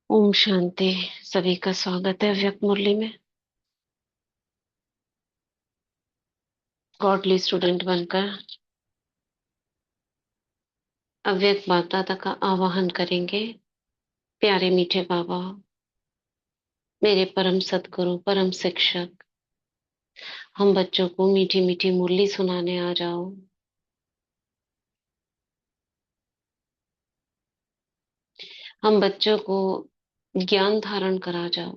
ओम शांति। सभी का स्वागत है अव्यक्त मुरली में। गॉडली स्टूडेंट बनकर अव्यक्त बाप दादा का आवाहन करेंगे। प्यारे मीठे बाबा, मेरे परम सदगुरु, परम शिक्षक, हम बच्चों को मीठी मीठी मुरली सुनाने आ जाओ। हम बच्चों को ज्ञान धारण करा जाओ।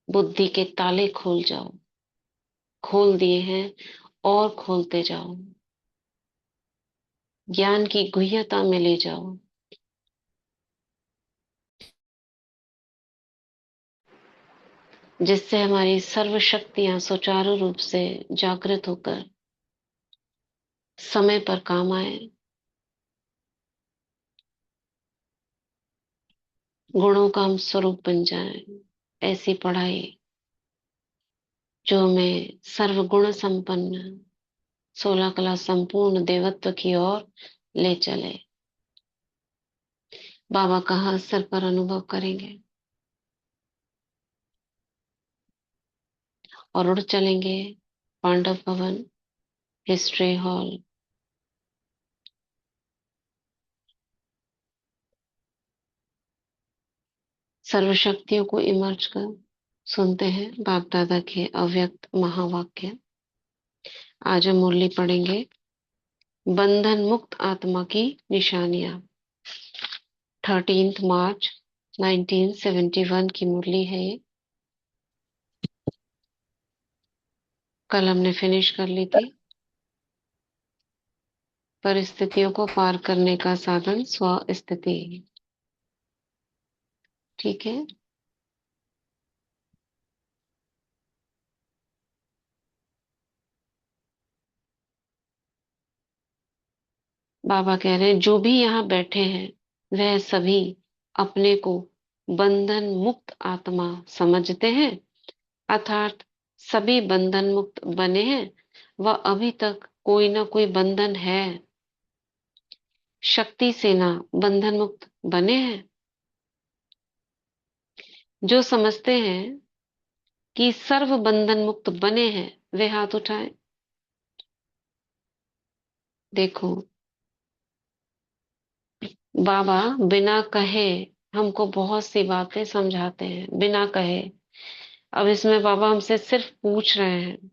बुद्धि के ताले खोल जाओ। खोल दिए हैं और खोलते जाओ। ज्ञान की गुह्यता में ले जाओ, जिससे हमारी सर्व शक्तियां सुचारू रूप से जागृत होकर समय पर काम आए। गुणों का हम स्वरूप बन जाए। ऐसी पढ़ाई जो हमें सर्वगुण संपन्न, 16 कला संपूर्ण देवत्व की ओर ले चले। बाबा का हाथ सर पर अनुभव करेंगे और उड़ चलेंगे पांडव भवन, हिस्ट्री हॉल। सर्व शक्तियों को इमर्ज कर सुनते हैं बाप दादा के अव्यक्त महावाक्य। आज हम मुरली पढ़ेंगे बंधन मुक्त आत्मा की निशानियां। 13 मार्च 1971 की मुरली है ये। कल हमने फिनिश कर ली थी। परिस्थितियों को पार करने का साधन स्व स्थिति। ठीक है। बाबा कह रहे हैं जो भी यहाँ बैठे हैं वह सभी अपने को बंधन मुक्त आत्मा समझते हैं, अर्थात सभी बंधन मुक्त बने हैं। वह अभी तक कोई ना कोई बंधन है। शक्ति सेना बंधन मुक्त बने हैं। जो समझते हैं कि सर्व बंधन मुक्त बने हैं वे हाथ उठाएं। देखो, बाबा बिना कहे हमको बहुत सी बातें समझाते हैं, बिना कहे। अब इसमें बाबा हमसे सिर्फ पूछ रहे हैं,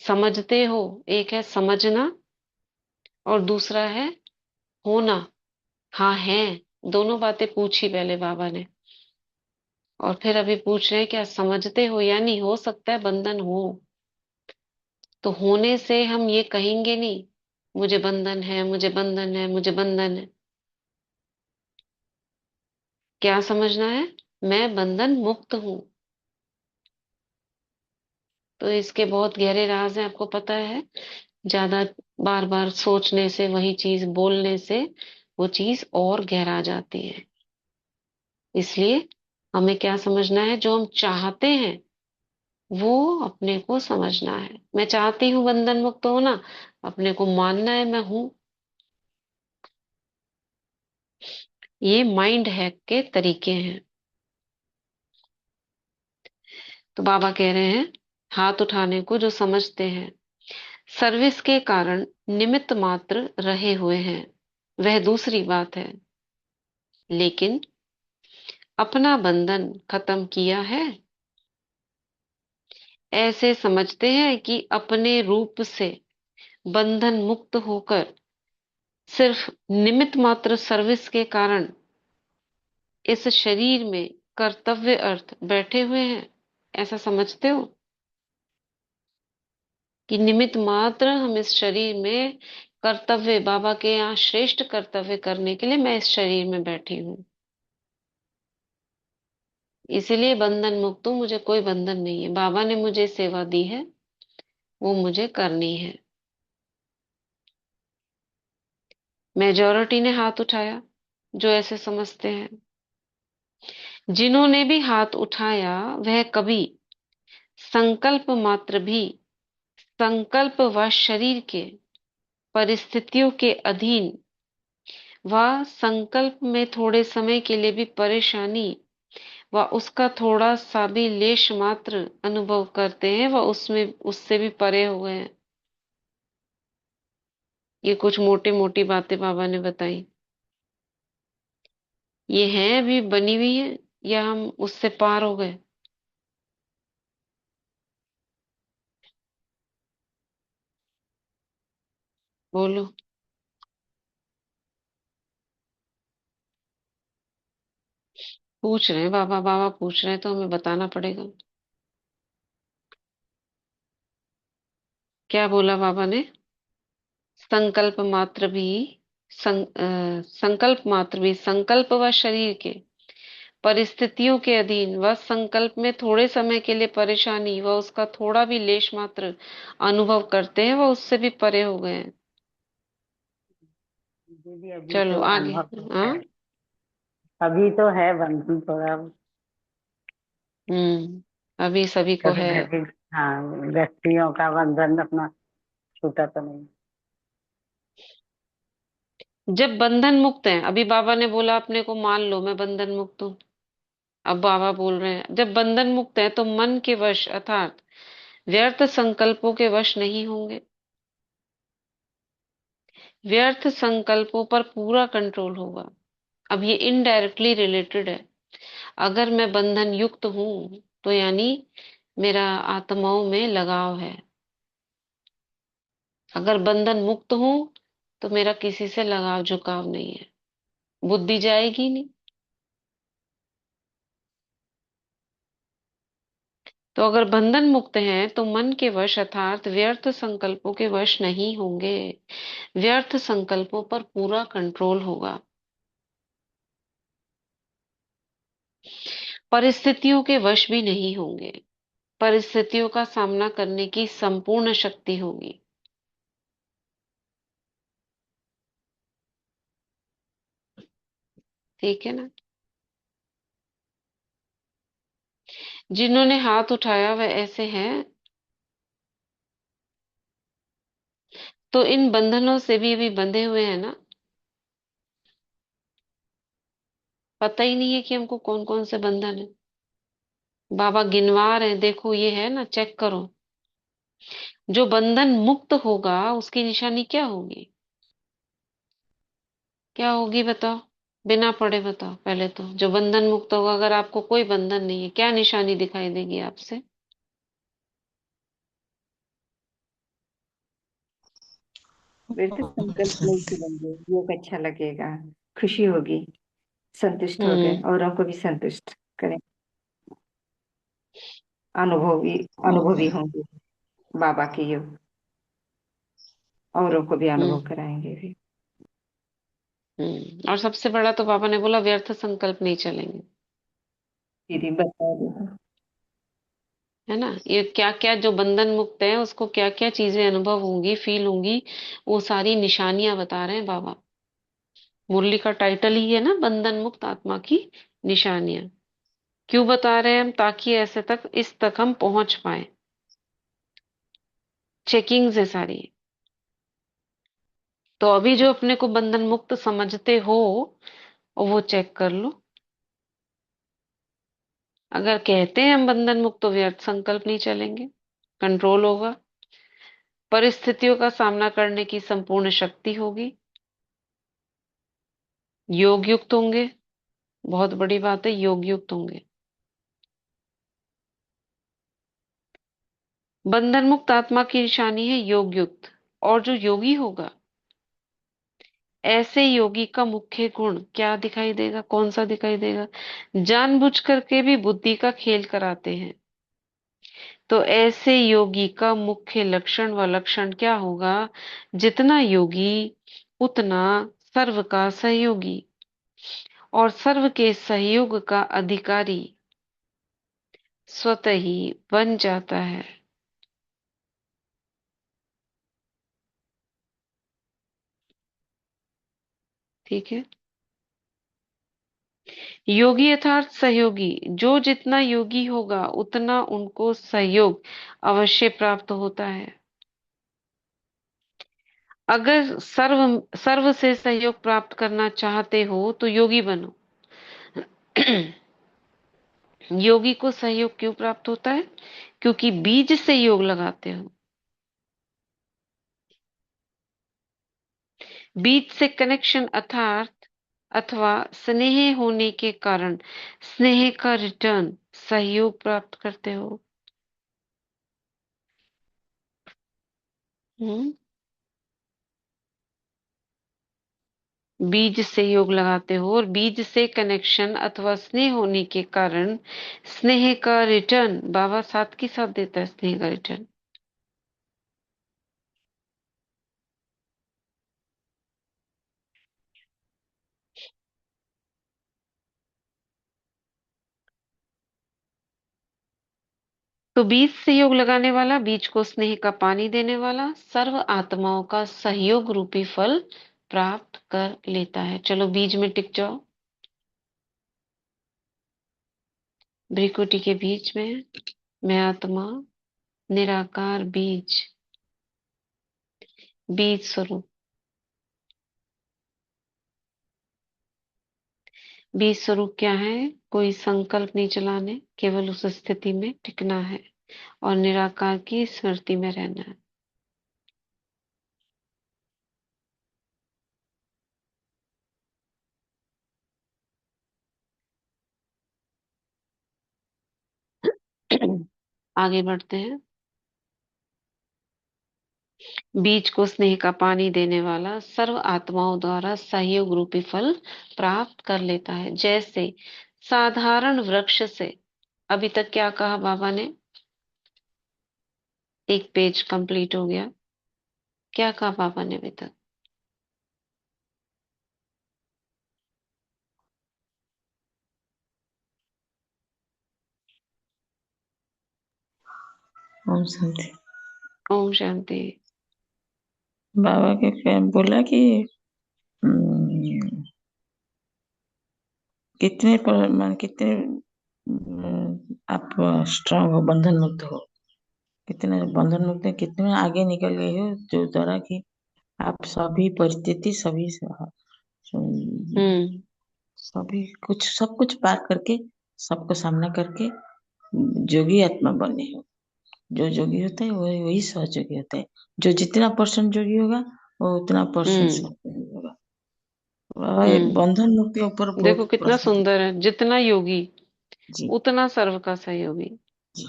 समझते हो? एक है समझना और दूसरा है होना। हाँ है। दोनों बातें पूछी पहले बाबा ने, और फिर अभी पूछ रहे हैं क्या समझते हो? यानी हो सकता है बंधन हो, तो होने से हम ये कहेंगे नहीं मुझे बंधन है, मुझे बंधन है, मुझे बंधन है। क्या समझना है? मैं बंधन मुक्त हूं। तो इसके बहुत गहरे राज हैं, आपको पता है। ज्यादा बार बार सोचने से, वही चीज बोलने से वो चीज और गहरा जाती है। इसलिए हमें क्या समझना है? जो हम चाहते हैं वो अपने को समझना है। मैं चाहती हूँ बंधन मुक्त होना, अपने को मानना है मैं हूं। ये माइंड हैक के तरीके हैं। तो बाबा कह रहे हैं हाथ उठाने को जो समझते हैं सर्विस के कारण निमित्त मात्र रहे हुए हैं, वह दूसरी बात है। लेकिन अपना बंधन खत्म किया है, ऐसे समझते हैं कि अपने रूप से बंधन मुक्त होकर सिर्फ निमित्त मात्र सर्विस के कारण इस शरीर में कर्तव्य अर्थ बैठे हुए हैं। ऐसा समझते हो कि निमित्त मात्र हम इस शरीर में कर्तव्य, बाबा के यहाँ श्रेष्ठ कर्तव्य करने के लिए मैं इस शरीर में बैठी हूँ, इसीलिए बंधन मुक्त हूँ। मुझे कोई बंधन नहीं है। बाबा ने मुझे सेवा दी है, वो मुझे करनी है। मेजॉरिटी ने हाथ उठाया जो ऐसे समझते हैं। जिन्होंने भी हाथ उठाया वह कभी संकल्प मात्र भी संकल्प व शरीर के परिस्थितियों के अधीन वह संकल्प में थोड़े समय के लिए भी परेशानी व उसका थोड़ा सा भी लेश मात्र अनुभव करते हैं, वह उसमें उससे भी परे हो गए हैं। ये कुछ मोटी मोटी बातें बाबा ने बताई। ये है अभी बनी हुई है, या हम उससे पार हो गए? बोलो। पूछ रहे हैं बाबा, बाबा पूछ रहे हैं तो हमें बताना पड़ेगा। क्या बोला बाबा ने? संकल्प मात्र भी संकल्प मात्र भी संकल्प व शरीर के परिस्थितियों के अधीन व संकल्प में थोड़े समय के लिए परेशानी व उसका थोड़ा भी लेश मात्र अनुभव करते हैं, वह उससे भी परे हो गए हैं। मुझे भी अभी चलो तो आगे। अनुभव तो हाँ। है। अभी तो है बंधन थोड़ा। अभी सभी को कभी है। घर के, हाँ, व्यक्तियों का बंधन अपना छूटा तो नहीं। जब बंधन मुक्त है, अभी बाबा ने बोला अपने को, मान लो मैं बंधन मुक्त हूँ। अब बाबा बोल रहे हैं जब बंधन मुक्त है तो मन के वश अर्थात व्यर्थ संकल्पों के वश नहीं होंगे। व्यर्थ संकल्पों पर पूरा कंट्रोल होगा। अब ये इनडायरेक्टली रिलेटेड है। अगर मैं बंधन युक्त हूं तो यानी मेरा आत्माओं में लगाव है। अगर बंधन मुक्त हूं तो मेरा किसी से लगाव झुकाव नहीं है। बुद्धि जाएगी नहीं। तो अगर बंधन मुक्त हैं तो मन के वश अर्थात व्यर्थ संकल्पों के वश नहीं होंगे। व्यर्थ संकल्पों पर पूरा कंट्रोल होगा। परिस्थितियों के वश भी नहीं होंगे। परिस्थितियों का सामना करने की संपूर्ण शक्ति होगी। ठीक है ना? जिन्होंने हाथ उठाया वह ऐसे हैं, तो इन बंधनों से भी अभी बंधे हुए हैं ना। पता ही नहीं है कि हमको कौन कौन से बंधन है। बाबा गिनवा रहे हैं, देखो ये है ना, चेक करो। जो बंधन मुक्त होगा उसकी निशानी क्या होगी? क्या होगी बताओ? बिना पढ़े बताओ पहले तो। जो बंधन मुक्त होगा, अगर आपको कोई बंधन नहीं है, क्या निशानी दिखाई देगी आपसे? वैसे संकल्प नहीं चलेंगे, योग अच्छा लगेगा, खुशी होगी, संतुष्ट हो गए, हम्म। औरों को भी संतुष्ट करें, अनुभवी और- अनुभवी होंगे बाबा के योग, औरों को भी अनुभव हम्म। कराएंगे भी। और सबसे बड़ा तो पापा ने बोला, व्यर्थ संकल्प नहीं चलेंगे। दीदी बता दो। है ना? ये क्या क्या जो बंधन मुक्त है उसको क्या क्या चीजें अनुभव होंगी, फील होंगी, वो सारी निशानियां बता रहे हैं बाबा। मुरली का टाइटल ही है ना, बंधन मुक्त आत्मा की निशानियां। क्यों बता रहे हैं हम? ताकि ऐसे तक इस तक हम पहुंच पाए। चेकिंग्स है सारी। तो अभी जो अपने को बंधन मुक्त समझते हो, वो चेक कर लो। अगर कहते हैं हम बंधन मुक्त, तो व्यर्थ संकल्प नहीं चलेंगे, कंट्रोल होगा, परिस्थितियों का सामना करने की संपूर्ण शक्ति होगी, योग युक्त होंगे। बहुत बड़ी बात है, योग युक्त होंगे। बंधन मुक्त आत्मा की निशानी है योग युक्त। और जो योगी होगा, ऐसे योगी का मुख्य गुण क्या दिखाई देगा? कौन सा दिखाई देगा? जानबूझ करके भी बुद्धि का खेल कराते हैं। तो ऐसे योगी का मुख्य लक्षण व लक्षण क्या होगा? जितना योगी उतना सर्व का सहयोगी, और सर्व के सहयोग का अधिकारी स्वतः ही बन जाता है। ठीक है? योगी अर्थात सहयोगी। जो जितना योगी होगा उतना उनको सहयोग अवश्य प्राप्त होता है। अगर सर्व सर्व से सहयोग प्राप्त करना चाहते हो तो योगी बनो। योगी को सहयोग क्यों प्राप्त होता है? क्योंकि बीज से योग लगाते हो। बीज से कनेक्शन अर्थात अथवा स्नेह होने के कारण स्नेह का रिटर्न सहयोग प्राप्त करते हो। हम्म। बीज से योग लगाते हो और बीज से कनेक्शन अथवा स्नेह होने के कारण स्नेह का रिटर्न बाबा साथ के साथ देता है, स्नेह का रिटर्न। तो बीज से योग लगाने वाला, बीज को स्नेह का पानी देने वाला सर्व आत्माओं का सहयोग रूपी फल प्राप्त कर लेता है। चलो बीज में टिक जाओ। भ्रिकुटी के बीच में मैं आत्मा निराकार बीज, बीज स्वरूप। बीज स्वरूप क्या है? कोई संकल्प नहीं चलाने, केवल उस स्थिति में टिकना है और निराकार की स्मृति में रहना है। आगे बढ़ते हैं। बीज को स्नेह का पानी देने वाला सर्व आत्माओं द्वारा सहयोग रूपी फल प्राप्त कर लेता है। जैसे साधारण वृक्ष से, अभी तक क्या कहा बाबा ने? एक पेज कंप्लीट हो गया। क्या कहा बाबा ने अभी तक? ओम शांति। ओम शांति। बाबा के क्या बोला कि हम्म, कितने आप स्ट्रांग हो, बंधन मुक्त हो, कितने बंधन मुक्त है, कितने आगे निकल गए हो, जो द्वारा कि आप सभी परिस्थिति हम्म। सभी कुछ सब कुछ पार करके, सबको सामना करके जोगी आत्मा बने हो। जो जोगी होता है वही वही सहयोगी होता है। जो जितना परसेंट जोगी होगा वो उतना परसेंट हम्म। सहयोगी होगा। और हम्म। बंधन मुक्त के ऊपर देखो बहुत कितना प्रश्न। सुंदर है, जितना योगी जी उतना सर्व का सहयोगी, जी।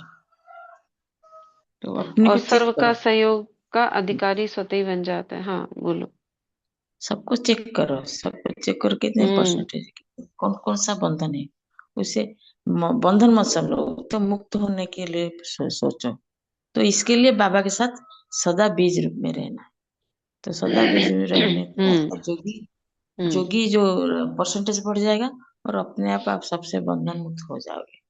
तो अपने और को चेक सर्व का करो, सहयोग का अधिकारी स्वतः ही बन जाता है। हाँ बोलो। सबको चेक करो, सबको चेक करो कितने हम्म। परसेंटेज, कौन कौन सा बंधन है। उसे बंधन मत समझो, तो मुक्त होने के लिए सोचो। तो इसके लिए बाबा के साथ सदा बीज रूप में रहना। तो सदा बीज में रहने को हम्म। जोगी, हम्म। जोगी जो परसेंटेज बढ़ जाएगा और अपने आप सबसे बंधन मुक्त हो जाओगे।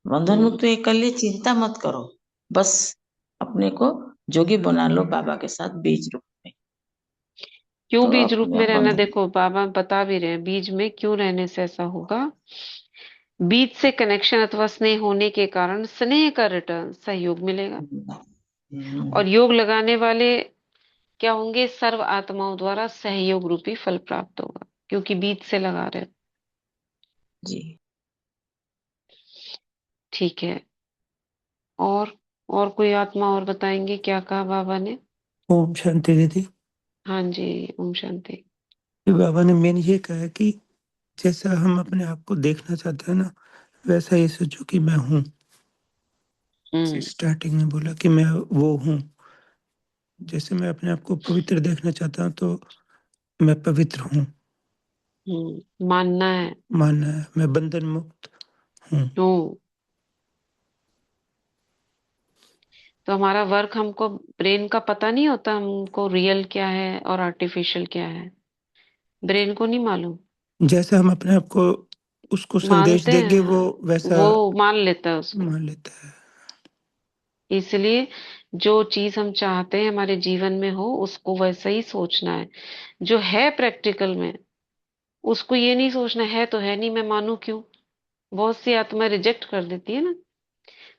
बंधन हम्म। मुक्त एक कर लिए, चिंता मत करो, बस अपने को जोगी बना लो बाबा के साथ बीज रूप में। क्यों तो बीज रूप अपने में आप रहना? बंधन। देखो बाबा बता भी रहे हैं बीज में क्यों रहने से ऐसा होगा। बीज से कनेक्शन अथवा स्नेह होने के कारण स्नेह का रिटर्न सहयोग मिलेगा। हम्म, और योग लगाने वाले क्या होंगे? सर्व आत्माओं द्वारा सहयोग रूपी फल प्राप्त होगा, क्योंकि बीज से लगा रहे हो। जी। ठीक है। और और कोई आत्मा और बताएंगे क्या कहा बाबा ने? ओम शांति दीदी। हाँ जी। ओम शांति। फिर बाबा ने मेन ये कहा कि जैसा हम अपने आप को देखना चाहते हैं ना, वैसा ये सोचो कि मैं हूँ। हम्म। स्टार्टिंग में बोला कि मैं वो हूँ। जैसे मैं अपने आप को पवित्र देखना चाहता हूँ तो मैं पवित्र हूँ। मानना है। मानना है मैं बंधन मुक्त हूँ। हूँ। तो हमारा वर्क, हमको ब्रेन का पता नहीं होता हमको रियल क्या है और आर्टिफिशियल क्या है। ब्रेन को नहीं मालूम। जैसे हम अपने आप को उसको संदेश मानते देंगे वो हैं, वैसा वो मान लेता है उसको। मान लेता है। इसलिए जो चीज हम चाहते हैं हमारे जीवन में हो, उसको वैसा ही सोचना है। जो है प्रैक्टिकल में, उसको ये नहीं सोचना है तो है नहीं, मैं मानू क्यों। बहुत सी आत्मा रिजेक्ट कर देती है ना।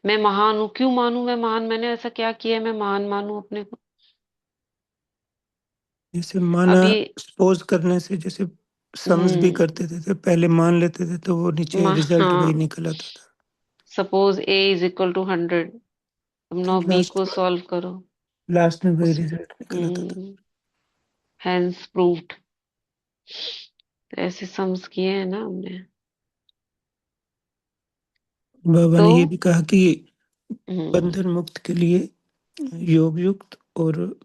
मैं महान हूं, क्यों मानूं मैं महान? मैंने ऐसा क्या किया है मैं महान मानूं अपने को? जैसे माना, अब ये सपोज करने से जैसे सम्स भी करते थे, तो पहले मान लेते थे तो वो नीचे रिजल्ट वही हाँ, निकल आता था। Suppose A is equal to 100, तुम तो 9b को सॉल्व करो लास्ट में वही उस रिजल्ट निकल आता था। Hence proved. तो ऐसे सम्स किए हैं ना हमने। बाबा तो ने ये भी कहा कि हम्म, बंधन मुक्त के लिए योग युक्त और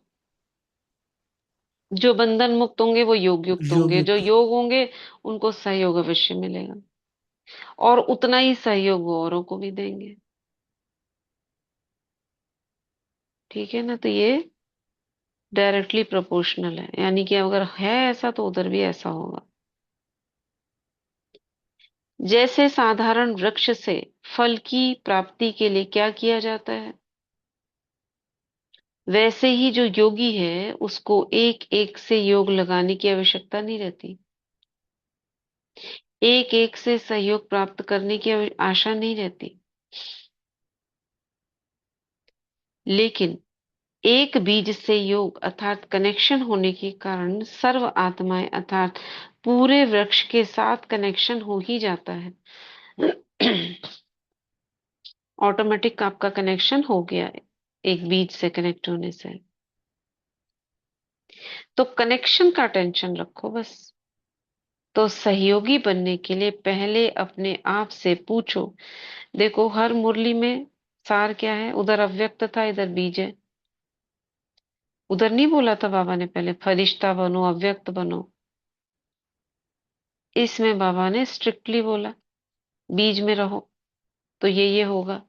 जो बंधन मुक्त होंगे वो योग युक्त योग होंगे, जो युक्त। योग होंगे उनको सहयोग अवश्य मिलेगा, और उतना ही सहयोग वो औरों को भी देंगे। ठीक है ना? तो ये डायरेक्टली प्रोपोर्शनल है, यानी कि अगर है ऐसा तो उधर भी ऐसा होगा। जैसे साधारण वृक्ष से फल की प्राप्ति के लिए क्या किया जाता है, वैसे ही जो योगी है उसको एक एक से योग लगाने की आवश्यकता नहीं रहती, एक एक से सहयोग प्राप्त करने की आशा नहीं रहती, लेकिन एक बीज से योग अर्थात कनेक्शन होने के कारण सर्व आत्माएं अर्थात पूरे वृक्ष के साथ कनेक्शन हो ही जाता है। ऑटोमेटिक आपका कनेक्शन हो गया है एक बीज से कनेक्ट होने से। तो कनेक्शन का टेंशन रखो बस। तो सहयोगी बनने के लिए पहले अपने आप से पूछो। देखो, हर मुरली में सार क्या है? उधर अव्यक्त था, इधर बीज है। उधर नहीं बोला था बाबा ने पहले फरिश्ता बनो, अव्यक्त बनो। इसमें बाबा ने स्ट्रिक्टली बोला बीज में रहो, तो ये होगा।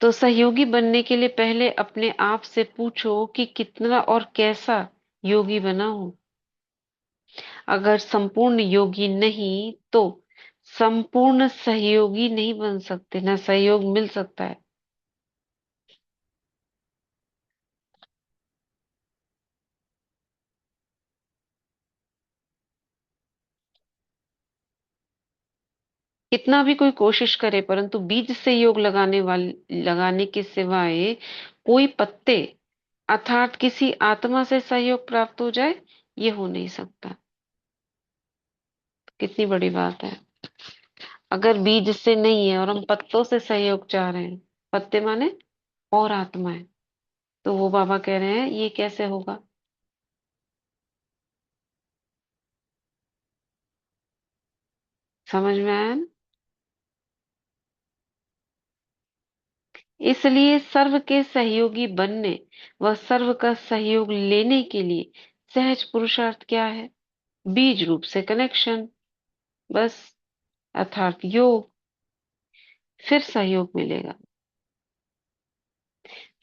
तो सहयोगी बनने के लिए पहले अपने आप से पूछो कि कितना और कैसा योगी बना हूं। अगर संपूर्ण योगी नहीं तो संपूर्ण सहयोगी नहीं बन सकते, ना सहयोग मिल सकता है। कितना भी कोई कोशिश करे, परंतु बीज से योग लगाने के सिवाय कोई पत्ते अर्थात किसी आत्मा से सहयोग प्राप्त हो जाए, ये हो नहीं सकता। कितनी बड़ी बात है। अगर बीज से नहीं है और हम पत्तों से सहयोग चाह रहे हैं, पत्ते माने और आत्माएं, तो वो बाबा कह रहे हैं ये कैसे होगा? समझ में आया ना? इसलिए सर्व के सहयोगी बनने व सर्व का सहयोग लेने के लिए सहज पुरुषार्थ क्या है? बीज रूप से कनेक्शन, बस, अर्थात योग। फिर सहयोग मिलेगा।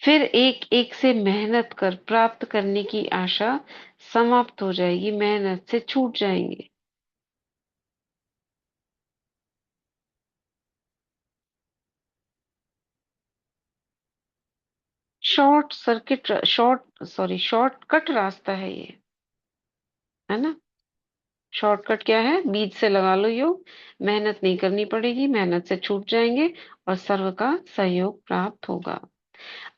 फिर एक एक से मेहनत कर प्राप्त करने की आशा समाप्त हो जाएगी, मेहनत से छूट जाएंगे। शॉर्टकट रास्ता है ये, है ना? शॉर्टकट क्या है? बीज से लगा लो योग, मेहनत नहीं करनी पड़ेगी, मेहनत से छूट जाएंगे और सर्व का सहयोग प्राप्त होगा।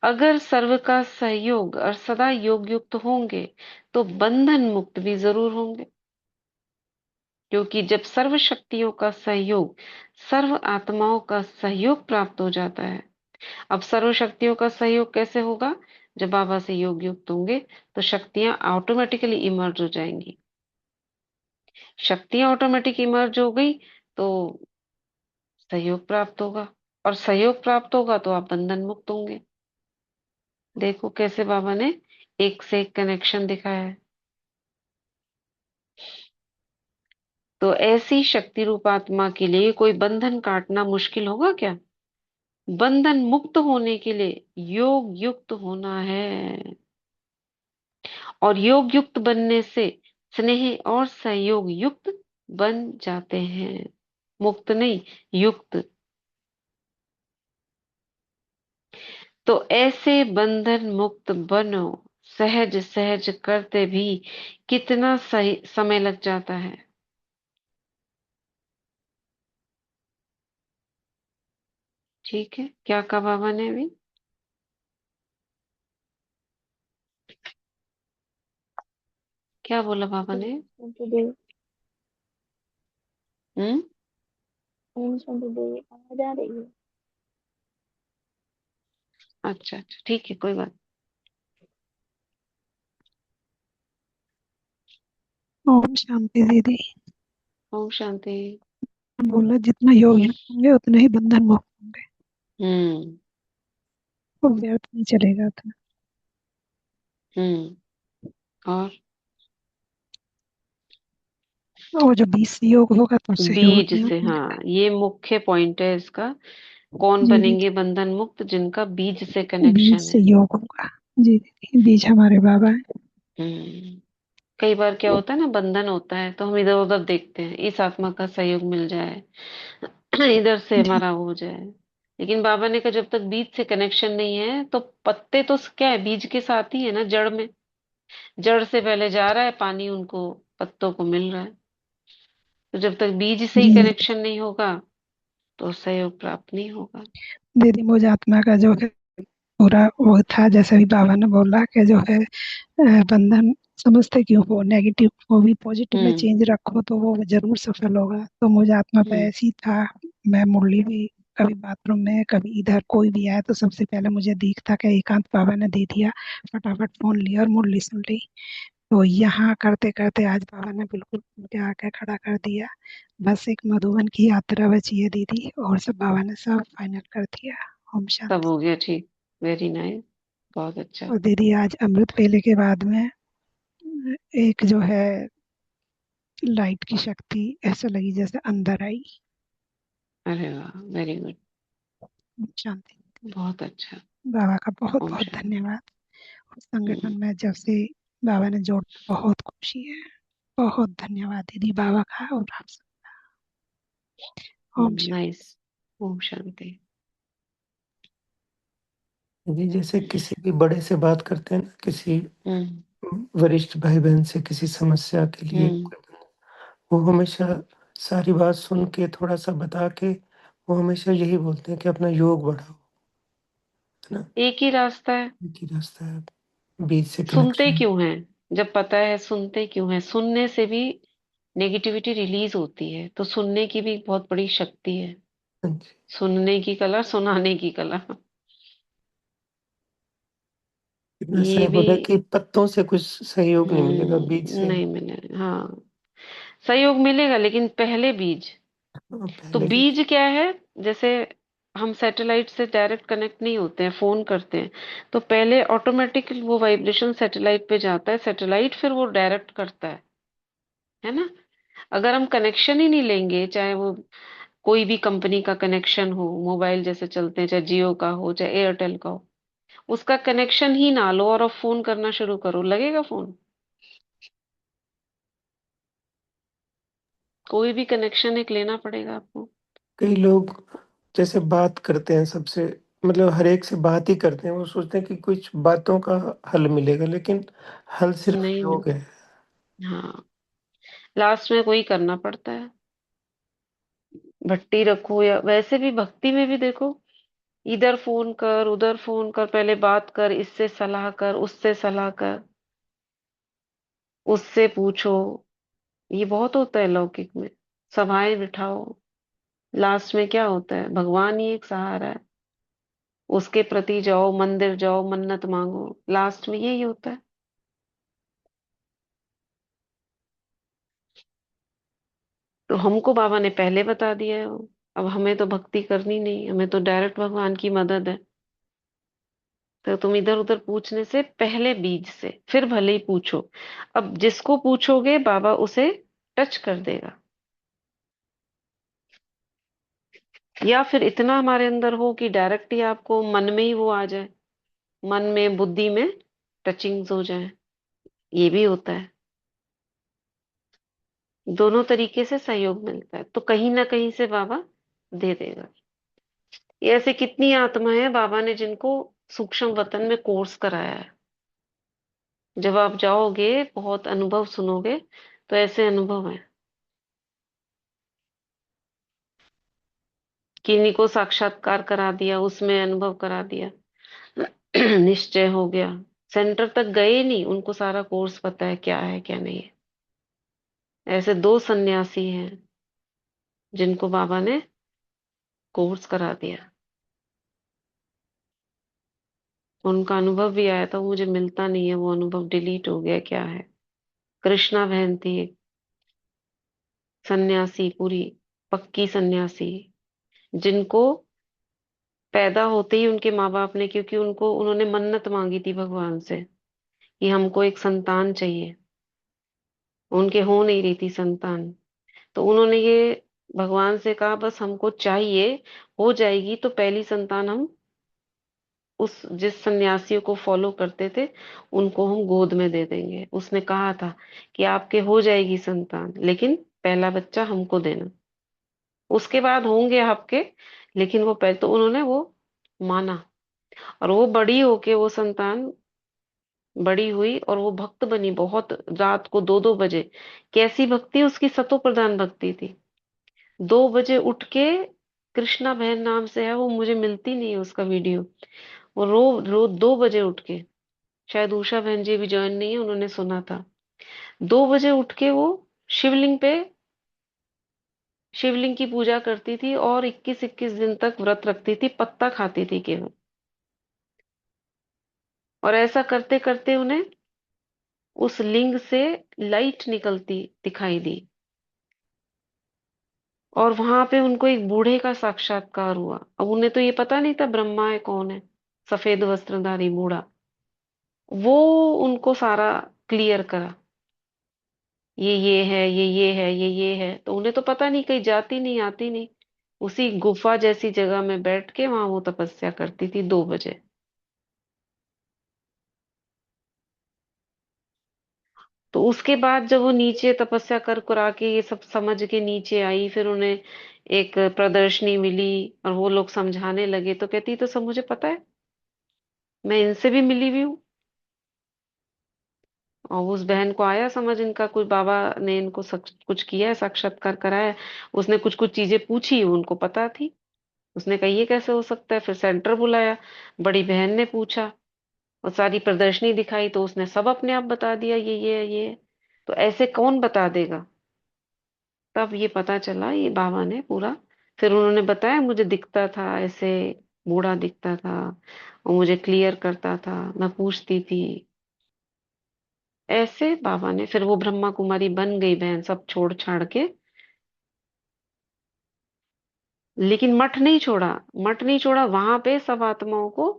अगर सर्व का सहयोग और सदा योग युक्त होंगे तो बंधन मुक्त भी जरूर होंगे, क्योंकि जब सर्व शक्तियों का सहयोग, सर्व आत्माओं का सहयोग प्राप्त हो जाता है। अब सर्व शक्तियों का सहयोग कैसे होगा? जब बाबा से योग युक्त होंगे तो शक्तियां ऑटोमेटिकली इमर्ज हो जाएंगी। शक्तियां ऑटोमेटिक इमर्ज हो गई तो सहयोग प्राप्त होगा, और सहयोग प्राप्त होगा तो आप बंधन मुक्त होंगे। देखो कैसे बाबा ने एक से एक कनेक्शन दिखाया है। तो ऐसी शक्ति रूप आत्मा के लिए कोई बंधन काटना मुश्किल होगा क्या? बंधन मुक्त होने के लिए योग युक्त होना है, और योग युक्त बनने से स्नेह और सहयोग युक्त बन जाते हैं। मुक्त नहीं, युक्त। तो ऐसे बंधन मुक्त बनो। सहज सहज करते भी कितना सही समय लग जाता है। ठीक है, क्या कहा बाबा ने अभी? क्या बोला बाबा ने? टुडे हम्म। टुडे आवाज आ रही है। अच्छा अच्छा, ठीक है, कोई बात। ओम शांति दीदी। ओम शांति। बोला जितना योग होंगे उतने ही बंधन मुक्त होंगे, हम्म। वो व्यर्थ नहीं चलेगा था। हम्म। और और जो 20 से योग होगा तो उससे योग बीज अपने आप से, हाँ, मिलेगा। ये मुख्य पॉइंट है इसका। कौन जी दीदी, बनेंगे बंधन मुक्त? जिनका बीज से बीज कनेक्शन से है। योग होगा। जी दीदी, बीज हमारे बाबा है। हम्म। कई बार क्या होता है ना, बंधन होता है तो हम इधर उधर देखते हैं, इस आत्मा का सहयोग मिल जाए, इधर से जी हमारा हो जाए। लेकिन बाबा ने कहा जब तक बीज से कनेक्शन नहीं है तो पत्ते तो क्या है, बीज के साथ ही है ना, जड़ में। जड़ से पहले जा रहा है पानी, उनको पत्तों को मिल रहा है। तो जब तक बीज से ही जी दीदी। कनेक्शन नहीं होगा तो सहयोग प्राप्त नहीं होगा। दीदी मुझ आत्मा का जो है पूरा वो था, जैसे भी बाबा ने बोला कि जो है बंधन समझते क्यों हो, नेगेटिव को भी पॉजिटिव में हम्म। चेंज रखो तो वो जरूर सफल होगा। तो मुझे आत्मा पे हम्म। ऐसी था। मैं मुरली भी कभी बाथरूम में कभी इधर कोई भी आया तो सबसे पहले मुझे दिखता कि एकांत बाबा ने दे दिया, फटाफट फोन लिया और मुरली सुन ली। तो यहाँ करते करते आज बाबा ने बिल्कुल खुल के आके खड़ा कर दिया। बस एक मधुबन की यात्रा बची है दीदी, और सब बाबा ने सब फाइनल कर दिया। ओम सब शांति। हो गया ठीक। Very nice. बहुत अच्छा। और दीदी आज अमृत वेले के बाद में एक जो है लाइट की शक्ति ऐसा लगी जैसे अंदर आई। अरे वाह, वेरी गुड। शांति। बहुत अच्छा। बाबा का बहुत ओम बहुत शांति। धन्यवाद। उस संगठन हम्म। में जब से बाबा ने जोड़, बहुत खुशी है। बहुत धन्यवाद दीदी बाबा का और आप सब। ओम शांति। नाइस। ओम शांति। जी, जैसे किसी भी बड़े से बात करते हैं ना, किसी हम्म। वरिष्ठ भाई बहन से किसी समस्या के लिए, हम्म। वो हमेशा सारी बात सुन के थोड़ा सा बता के वो हमेशा यही बोलते हैं कि अपना योग बढ़ाओ, है ना। एक ही रास्ता है। एक ही रास्ता है, बीच से सुनते कनेक्शन। क्यों हैं? जब पता है, सुनते क्यों हैं? सुनने से भी नेगेटिविटी रिलीज होती है, तो सुनने की भी बहुत बड़ी शक्ति है। हाँ जी। सुनने की कला, सुनाने की कला। इतना ये सही भी। बोला कि पत्तों से कुछ सहयोग नहीं मिलेगा, बीज से ही। नहीं मिले, हाँ। सहयोग मिलेगा लेकिन पहले बीज। हाँ, तो पहले भी। बीज क्या है? जैसे हम सैटेलाइट से डायरेक्ट कनेक्ट नहीं होते हैं, फोन करते हैं, तो पहले ऑटोमेटिक वो वाइब्रेशन सैटेलाइट पे जाता है, सैटेलाइट फिर वो डायरेक्ट करता है ना। अगर हम कनेक्शन ही नहीं लेंगे, चाहे वो कोई भी कंपनी का कनेक्शन हो, मोबाइल जैसे चलते हैं, चाहे जियो का हो चाहे एयरटेल का हो, उसका कनेक्शन ही ना लो और अब फोन करना शुरू करो, लगेगा फोन? कोई भी कनेक्शन एक लेना पड़ेगा आपको। कई लोग जैसे बात करते हैं सबसे, मतलब हर एक से बात ही करते हैं, वो सोचते हैं कि कुछ बातों का हल मिलेगा, लेकिन हल सिर्फ नहीं योग है। मिलता। हाँ। लास्ट में कोई करना पड़ता है। भट्टी रखो या वैसे भी भक्ति में भी देखो, इधर फोन कर उधर फोन कर, पहले बात कर, इससे सलाह कर उससे सलाह कर, उससे पूछो। ये बहुत होता है लौकिक में। सभाएं बिठाओ, लास्ट में क्या होता है? भगवान ही एक सहारा है, उसके प्रति जाओ, मंदिर जाओ, मन्नत मांगो, लास्ट में यही होता है। तो हमको बाबा ने पहले बता दिया है वो। अब हमें तो भक्ति करनी नहीं, हमें तो डायरेक्ट भगवान की मदद है। तो तुम इधर उधर पूछने से पहले बीज से, फिर भले ही पूछो। अब जिसको पूछोगे बाबा उसे टच कर देगा। या फिर इतना हमारे अंदर हो कि डायरेक्ट ही आपको मन में ही वो आ जाए, मन में बुद्धि में टचिंग्स हो जाए, ये भी होता है। दोनों तरीके से सहयोग मिलता है, तो कहीं ना कहीं से बाबा दे देगा। ये ऐसे कितनी आत्मा है बाबा ने जिनको सूक्ष्म वतन में कोर्स कराया है। जब आप जाओगे बहुत अनुभव सुनोगे, तो ऐसे अनुभव है। किन्हीं को साक्षात्कार करा दिया, उसमें अनुभव करा दिया, निश्चय हो गया, सेंटर तक गए नहीं, उनको सारा कोर्स पता है क्या है क्या नहीं है। ऐसे दो सन्यासी हैं जिनको बाबा ने कोर्स करा दिया। उनका अनुभव भी आया था, वो मुझे मिलता नहीं है, वो अनुभव डिलीट हो गया क्या है। कृष्णा बहन थी एक सन्यासी, पूरी पक्की सन्यासी, जिनको पैदा होते ही उनके माँ बाप ने, क्योंकि उन्होंने मन्नत मांगी थी भगवान से कि हमको एक संतान चाहिए, उनके हो नहीं रही थी संतान, तो उन्होंने ये भगवान से कहा बस हमको चाहिए, हो जाएगी तो पहली संतान हम उस जिस सन्यासियों को फॉलो करते थे उनको हम गोद में दे देंगे। उसने कहा था कि आपके हो जाएगी संतान, लेकिन पहला बच्चा हमको देना, उसके बाद होंगे आपके, लेकिन वो पहले तो उन्होंने वो माना। और वो बड़ी होके वो संतान बड़ी हुई और वो भक्त बनी बहुत, रात को 2-2 बजे। कैसी भक्ति, उसकी सतो प्रधान भक्ति थी। 2 बजे उठ के, कृष्णा बहन नाम से है वो, मुझे मिलती नहीं है उसका वीडियो। वो रो रो 2 बजे उठ के, शायद उषा बहन जी भी ज्वाइन नहीं है, उन्होंने सुना था। 2 बजे उठ के वो शिवलिंग पे शिवलिंग की पूजा करती थी और 21-21 दिन तक व्रत रखती थी, पत्ता खाती थी केवल। और ऐसा करते करते उन्हें उस लिंग से लाइट निकलती दिखाई दी, और वहां पे उनको एक बूढ़े का साक्षात्कार हुआ। अब उन्हें तो ये पता नहीं था ब्रह्मा है कौन है, सफेद वस्त्रधारी बूढ़ा। वो उनको सारा क्लियर करा, ये है, ये है, ये है। तो उन्हें तो पता नहीं, कहीं जाती नहीं आती नहीं, उसी गुफा जैसी जगह में बैठ के वहां वो तपस्या करती थी 2 बजे। तो उसके बाद जब वो नीचे तपस्या कर करा के ये सब समझ के नीचे आई, फिर उन्हें एक प्रदर्शनी मिली और वो लोग समझाने लगे, तो कहती तो सब मुझे पता है, मैं इनसे भी मिली हुई हूँ। और उस बहन को आया समझ, इनका कोई बाबा ने इनको कुछ किया है, साक्षात्कार कराया है। उसने कुछ कुछ चीजें पूछी, उनको पता थी। उसने कहा ये कैसे हो सकता है, फिर सेंटर बुलाया, बड़ी बहन ने पूछा और सारी प्रदर्शनी दिखाई, तो उसने सब अपने आप बता दिया, ये है, ये है। तो ऐसे कौन बता देगा। तब ये पता चला, ये बाबा ने पूरा, फिर उन्होंने बताया मुझे दिखता था ऐसे, बूढ़ा दिखता था, और मुझे क्लियर करता था, मैं पूछती थी। ऐसे बाबा ने, फिर वो ब्रह्मा कुमारी बन गई बहन, सब छोड़ छाड़ के। लेकिन मठ नहीं छोड़ा, मठ नहीं छोड़ा, वहां पे सब आत्माओं को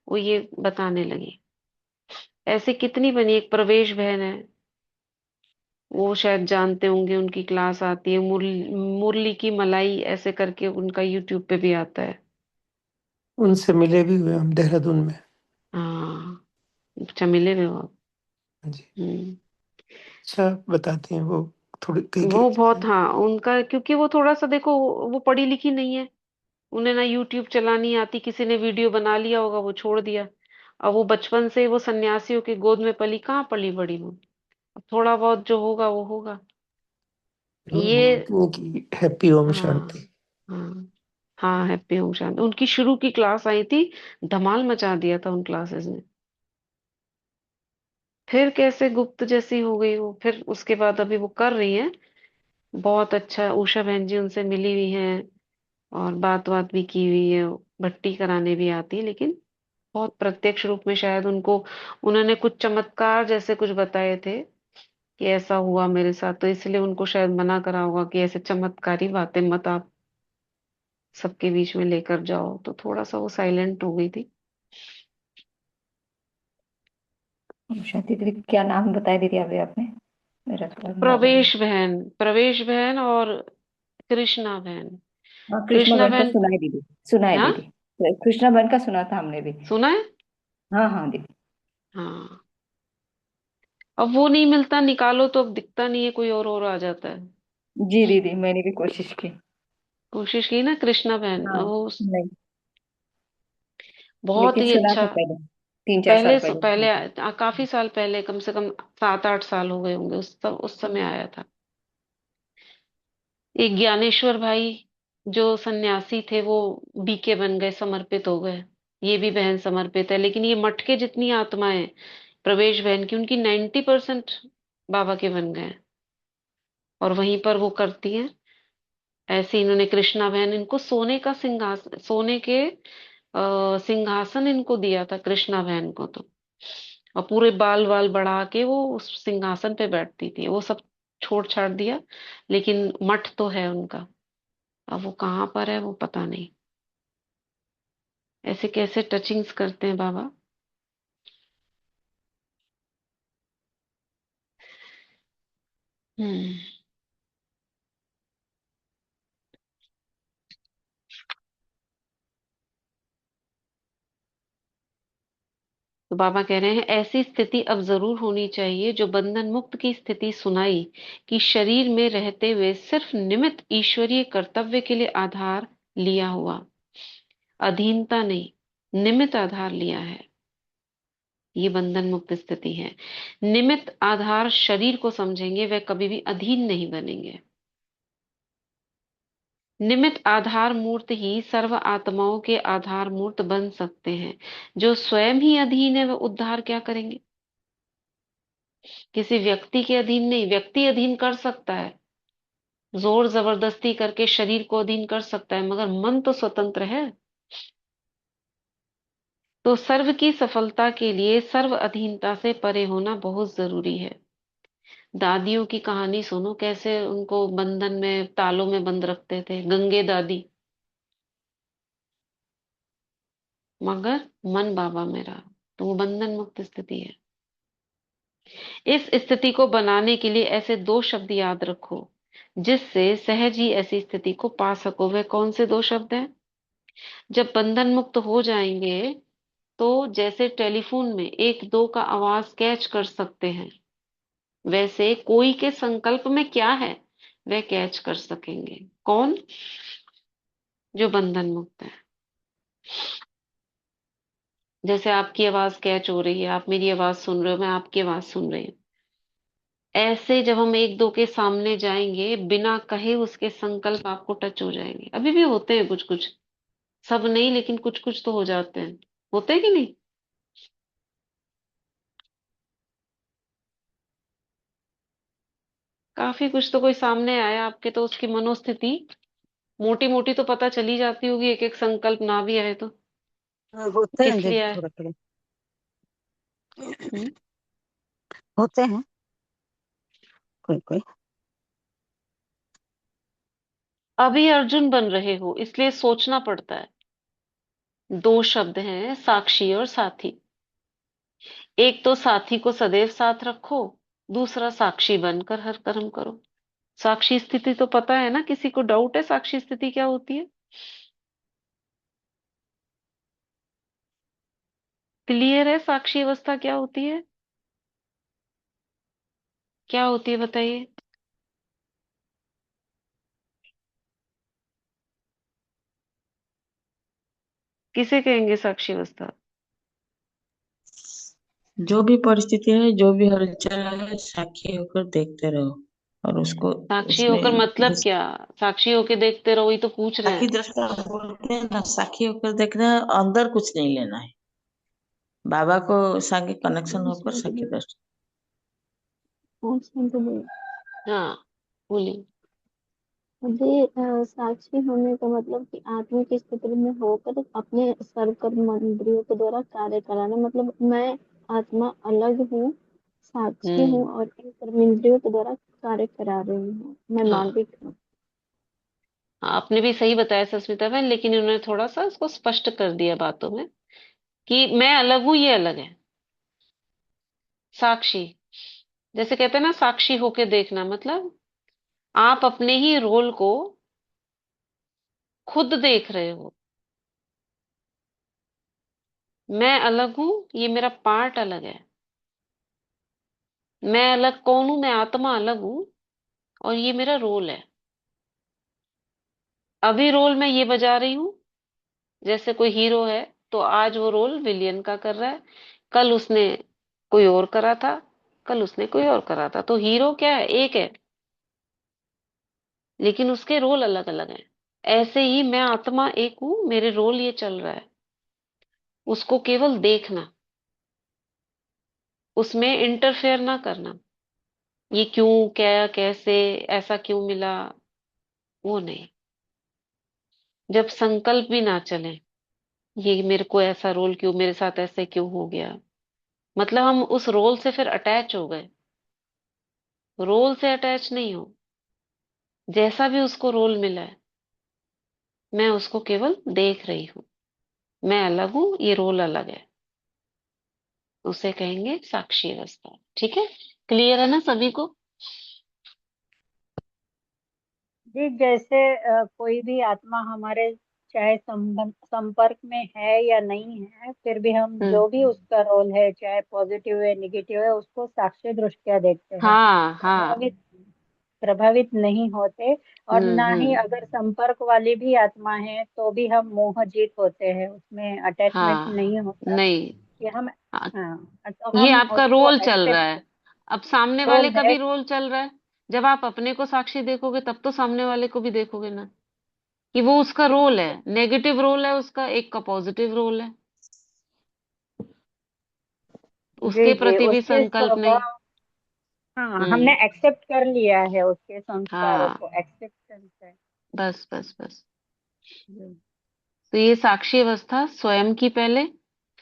वो ये बताने लगी। ऐसे कितनी बनी, एक प्रवेश बहन है, वो शायद जानते होंगे, उनकी क्लास आती है, मुरली की मलाई ऐसे करके, उनका यूट्यूब पे भी आता है। उनसे मिले भी हुए हम देहरादून में। हाँ, अच्छा मिले हुए हो आप। हाँ जी। हम्म। अच्छा बताते हैं वो, थोड़ी कई वो कई। बहुत, हाँ उनका, क्योंकि वो थोड़ा सा देखो, वो पढ़ी लिखी नहीं है, उन्हें ना यूट्यूब चलानी आती, किसी ने वीडियो बना लिया होगा वो छोड़ दिया। अब वो बचपन से वो सन्यासियों की गोद में पली, कहाँ पली बड़ी वो। अब थोड़ा बहुत जो होगा वो होगा। ये, उनकी हैप्पी ओम हाँ, शांति। हाँ, हाँ, हैप्पी होम शांति, उनकी शुरू की क्लास आई थी, धमाल मचा दिया था उन क्लासेस ने। फिर कैसे गुप्त जैसी हो गई वो, फिर उसके बाद अभी वो कर रही है बहुत अच्छा। उषा बहन जी उनसे मिली हुई हैं और बात बात भी की हुई है, भट्टी कराने भी आती है, लेकिन बहुत प्रत्यक्ष रूप में शायद उनको, उन्होंने कुछ चमत्कार जैसे कुछ बताए थे कि ऐसा हुआ मेरे साथ, तो इसलिए उनको शायद मना करा होगा कि ऐसे चमत्कारी बातें मत आप सबके बीच में लेकर जाओ, तो थोड़ा सा वो साइलेंट हो गई थी। शांति दीदी, क्या नाम बताया दीदी अभी आपने? मेरा थोड़ा मोबाइल। प्रवेश बहन और कृष्णा बहन। हाँ, कृष्णा कृष्णा बहन का बहन, सुना है दीदी। सुना है हाँ दीदी। कृष्णा बहन का सुना था हमने भी। सुना है। हाँ हाँ दीदी। हाँ, अब वो नहीं मिलता, निकालो तो अब दिखता नहीं है, कोई और आ जाता है। जी दीदी, मैंने भी कोशिश की। कोशिश की ना कृष्णा बहन, हाँ। वो नहीं। बहुत लेकिन ही सुना अच्छा। था पहले, 3-4 साल पहले सुना पहले था। काफी साल पहले, कम से कम 7-8 साल हो गए होंगे, उस समय आया था। एक ज्ञानेश्वर भाई जो सन्यासी थे, वो बीके बन गए, समर्पित हो गए। ये भी बहन समर्पित है, लेकिन ये मटके जितनी आत्माएं, प्रवेश बहन की, उनकी 90% बाबा के बन गए हैं, और वहीं पर वो करती हैं। ऐसे इन्होंने कृष्णा बहन, इनको सोने का सिंहासन, सोने के सिंहासन इनको दिया था कृष्णा बहन को तो, और पूरे बाल वाल बढ़ा के वो उस सिंहासन पे बैठती थी। वो सब छोड़ छाड़ दिया, लेकिन मठ तो है उनका। अब वो कहाँ पर है वो पता नहीं। ऐसे कैसे टचिंग्स करते हैं बाबा। हम्म। तो बाबा कह रहे हैं ऐसी स्थिति अब जरूर होनी चाहिए जो बंधन मुक्त की स्थिति सुनाई, कि शरीर में रहते हुए सिर्फ निमित्त ईश्वरीय कर्तव्य के लिए आधार लिया हुआ, अधीनता नहीं, निमित्त आधार लिया है। ये बंधन मुक्त स्थिति है। निमित्त आधार शरीर को समझेंगे, वह कभी भी अधीन नहीं बनेंगे। निमित्त आधार मूर्त ही सर्व आत्माओं के आधार मूर्त बन सकते हैं। जो स्वयं ही अधीन है वह उद्धार क्या करेंगे। किसी व्यक्ति के अधीन नहीं, व्यक्ति अधीन कर सकता है, जोर जबरदस्ती करके शरीर को अधीन कर सकता है, मगर मन तो स्वतंत्र है। तो सर्व की सफलता के लिए सर्व अधीनता से परे होना बहुत जरूरी है। दादियों की कहानी सुनो, कैसे उनको बंधन में, तालों में बंद रखते थे, गंगे दादी, मगर मन बाबा में रहा, तो वो बंधन मुक्त स्थिति है। इस स्थिति को बनाने के लिए ऐसे दो शब्द याद रखो, जिससे सहज ही ऐसी स्थिति को पा सको। वे कौन से दो शब्द हैं। जब बंधन मुक्त हो जाएंगे तो जैसे टेलीफोन में एक दो का आवाज कैच कर सकते हैं, वैसे कोई के संकल्प में क्या है वह कैच कर सकेंगे। कौन। जो बंधन मुक्त है। जैसे आपकी आवाज कैच हो रही है, आप मेरी आवाज सुन रहे हो, मैं आपकी आवाज सुन रही हूँ। ऐसे जब हम एक दो के सामने जाएंगे, बिना कहे उसके संकल्प आपको टच हो जाएंगे। अभी भी होते हैं कुछ कुछ, सब नहीं लेकिन कुछ कुछ तो हो जाते हैं। होते हैं कि नहीं। काफी कुछ तो कोई सामने आया आपके, तो उसकी मनोस्थिति मोटी मोटी तो पता चली जाती होगी, एक एक संकल्प ना भी आए तो होते हैं किस लिए दीदी, आए। थोड़ा थोड़ा हम्म? होते हैं कोई कोई। अभी अर्जुन बन रहे हो इसलिए सोचना पड़ता है। दो शब्द हैं, साक्षी और साथी। एक तो साथी को सदैव साथ रखो, दूसरा साक्षी बनकर हर कर्म करो। साक्षी स्थिति तो पता है ना, किसी को डाउट है साक्षी स्थिति क्या होती है। क्लियर है साक्षी अवस्था क्या होती है। क्या होती है बताइए। किसे कहेंगे साक्षी अवस्था। जो भी परिस्थिति है, जो भी हलचल है, साक्षी होकर देखते रहो और उसको साक्षी उसमें होकर मतलब क्या। साक्षी होकर देखते रहो, वही तो पूछ रहे साक्षी हैं। दृष्टा बोलते हैं ना, साक्षी होकर देखना है, अंदर कुछ नहीं लेना है। बाबा को संगे कनेक्शन होकर साक्षी दृष्टा। हाँ बोलिए। मुझे साक्षी होने का मतलब कि आत्मिक स्थिति में होकर अपने सर्व कर्म इंद्रियों के द्वारा कार्य कराना, मतलब मैं आत्मा अलग हूँ, साक्षी हूँ हम्म। और इन कर्म इंद्रियों के द्वारा कार्य करा रही हूँ, मैं हाँ, नाभिक हूँ। आपने भी सही बताया सस्मिता बहन, लेकिन उन्होंने थोड़ा सा इसको स्पष्ट कर दिया बातों में, कि मैं अलग हूं ये अलग है। साक्षी, जैसे कहते हैं ना साक्षी होके देखना, मतलब आप अपने ही रोल को खुद देख रहे हो। मैं अलग हूं, ये मेरा पार्ट अलग है। मैं अलग कौन हूं, मैं आत्मा अलग हूं, और ये मेरा रोल है। अभी रोल मैं ये बजा रही हूँ। जैसे कोई हीरो है तो आज वो रोल विलियन का कर रहा है, कल उसने कोई और करा था, कल उसने कोई और करा था। तो हीरो क्या है, एक है, लेकिन उसके रोल अलग अलग हैं। ऐसे ही मैं आत्मा एक हूं, मेरे रोल ये चल रहा है, उसको केवल देखना, उसमें इंटरफेयर ना करना। ये क्यों, क्या, कैसे, ऐसा क्यों मिला, वो नहीं। जब संकल्प भी ना चले, ये मेरे को ऐसा रोल क्यों, मेरे साथ ऐसे क्यों हो गया, मतलब हम उस रोल से फिर अटैच हो गए। रोल से अटैच नहीं हो, जैसा भी उसको रोल मिला है, मैं उसको केवल देख रही हूँ, मैं अलग हूं, ये रोल अलग है। उसे कहेंगे साक्षी अवस्था। ठीक है, क्लियर है ना सभी को? जी, जैसे कोई भी आत्मा हमारे चाहे संबंध संपर्क में है या नहीं है, फिर भी हम हम्म। जो भी उसका रोल है, चाहे पॉजिटिव है निगेटिव है, उसको साक्षी दृष्टिया देखते हैं। हाँ हाँ। प्रभावित प्रभावित नहीं होते। और ना ही हम्म। अगर संपर्क वाली भी आत्मा है तो भी हम मोहजीत होते हैं, उसमें अटैचमेंट हाँ। नहीं होता नहीं। कि हम। हाँ, हाँ, तो ये हम आपका उसको रोल चल रहा एक्सेप्ट। है। अब सामने वाले रोल का है। भी रोल चल रहा है। जब आप अपने को साक्षी देखोगे तब तो सामने वाले को भी देखोगे ना, कि वो उसका रोल है, नेगेटिव रोल है उसका, एक का पॉजिटिव रोल है, जी उसके जी, प्रति भी उसके संकल्प नहीं। स्वभाव। हाँ, हमने हम्म। एक्सेप्ट कर लिया है उसके संस्कारों हाँ, को, एक्सेप्टेंस है। बस बस बस। जी। तो ये साक्षी अवस्था स्वयं की पहले,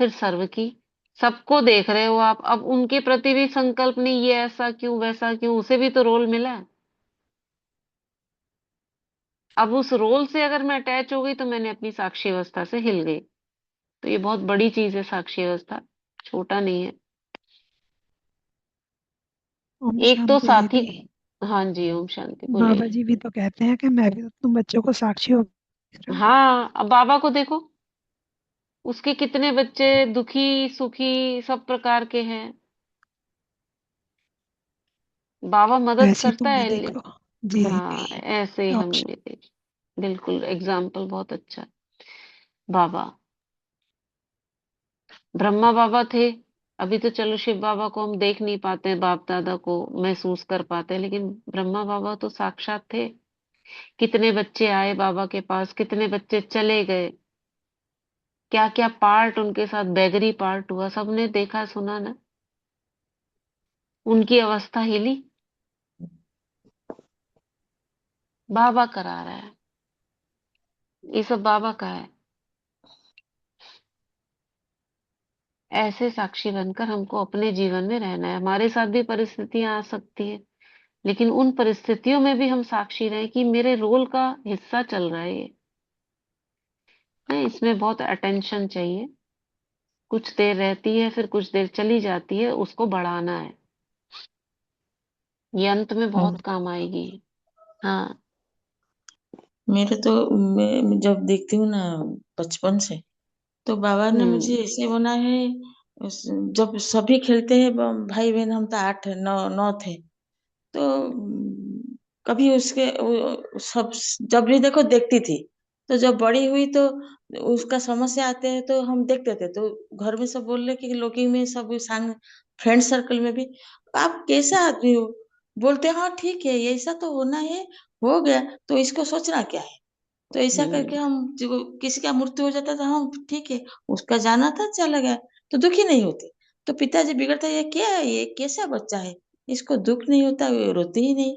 फिर सर्व की। सबको देख रहे हो आप, अब उनके प्रति भी संकल्प नहीं, ये ऐसा क्यों, वैसा क्यों, उसे भी तो रोल मिला है। अब उस रोल से अगर मैं अटैच हो गई तो मैंने अपनी साक्षी अवस्था से हिल गई। तो ये बहुत बड़ी चीज है साक्षी अवस्था, छोटा नहीं है। ओम एक तो शांति साथी। दीदी। हाँ जी, ओम शांति, बाबा बोलिए। जी भी तो कहते हैं कि मैं भी तो तुम बच्चों को साक्षी हो रही हूँ। हाँ, अब बाबा को देखो, उसके कितने बच्चे दुखी सुखी सब प्रकार के हैं। बाबा मदद ऐसे ही करता तुम भी है देख लो। जी हाँ, ऐसे ही ओम हम भी देख। बिल्कुल, एग्जाम्पल बहुत अच्छा है। बाबा, ब्रह्मा बाबा थे। अभी तो चलो शिव बाबा को हम देख नहीं पाते हैं, बाप दादा को महसूस कर पाते हैं, लेकिन ब्रह्मा बाबा तो साक्षात थे। कितने बच्चे आए बाबा के पास, कितने बच्चे चले गए, क्या क्या पार्ट उनके साथ बैगरी पार्ट हुआ, सबने देखा सुना ना। उनकी अवस्था हिली, बाबा करा रहा है। ये सब बाबा का है। ऐसे साक्षी बनकर हमको अपने जीवन में रहना है। हमारे साथ भी परिस्थितियां आ सकती है, लेकिन उन परिस्थितियों में भी हम साक्षी रहे कि मेरे रोल का हिस्सा चल रहा है ये। है, इसमें बहुत अटेंशन चाहिए। कुछ देर रहती है, फिर कुछ देर चली जाती है, उसको बढ़ाना है। ये अंत में बहुत काम आएगी। हाँ। मेरे तो मैं जब देखती हूँ ना बचपन से, तो बाबा ने मुझे हम्म। ऐसे बना है। जब सभी खेलते हैं भाई बहन, हम तो 8 9 थे। तो कभी उसके सब जब भी देखो देखती थी। तो जब बड़ी हुई तो उसका समस्या आते हैं तो हम देखते थे, तो घर में सब बोल रहे कि लोकी में सब संग फ्रेंड सर्कल में भी, आप कैसा आदमी हो? बोलते हाँ ठीक है, ये ऐसा तो होना है, हो गया, तो इसको सोचना क्या है? तो ऐसा करके हम्म। हम जो किसी का मृत्यु हो जाता था, हम ठीक है, उसका जाना था चला गया, तो दुखी नहीं होते। तो पिताजी बिगड़ता, ये क्या है, ये कैसा बच्चा है, इसको दुख नहीं होता, ये रोते ही नहीं।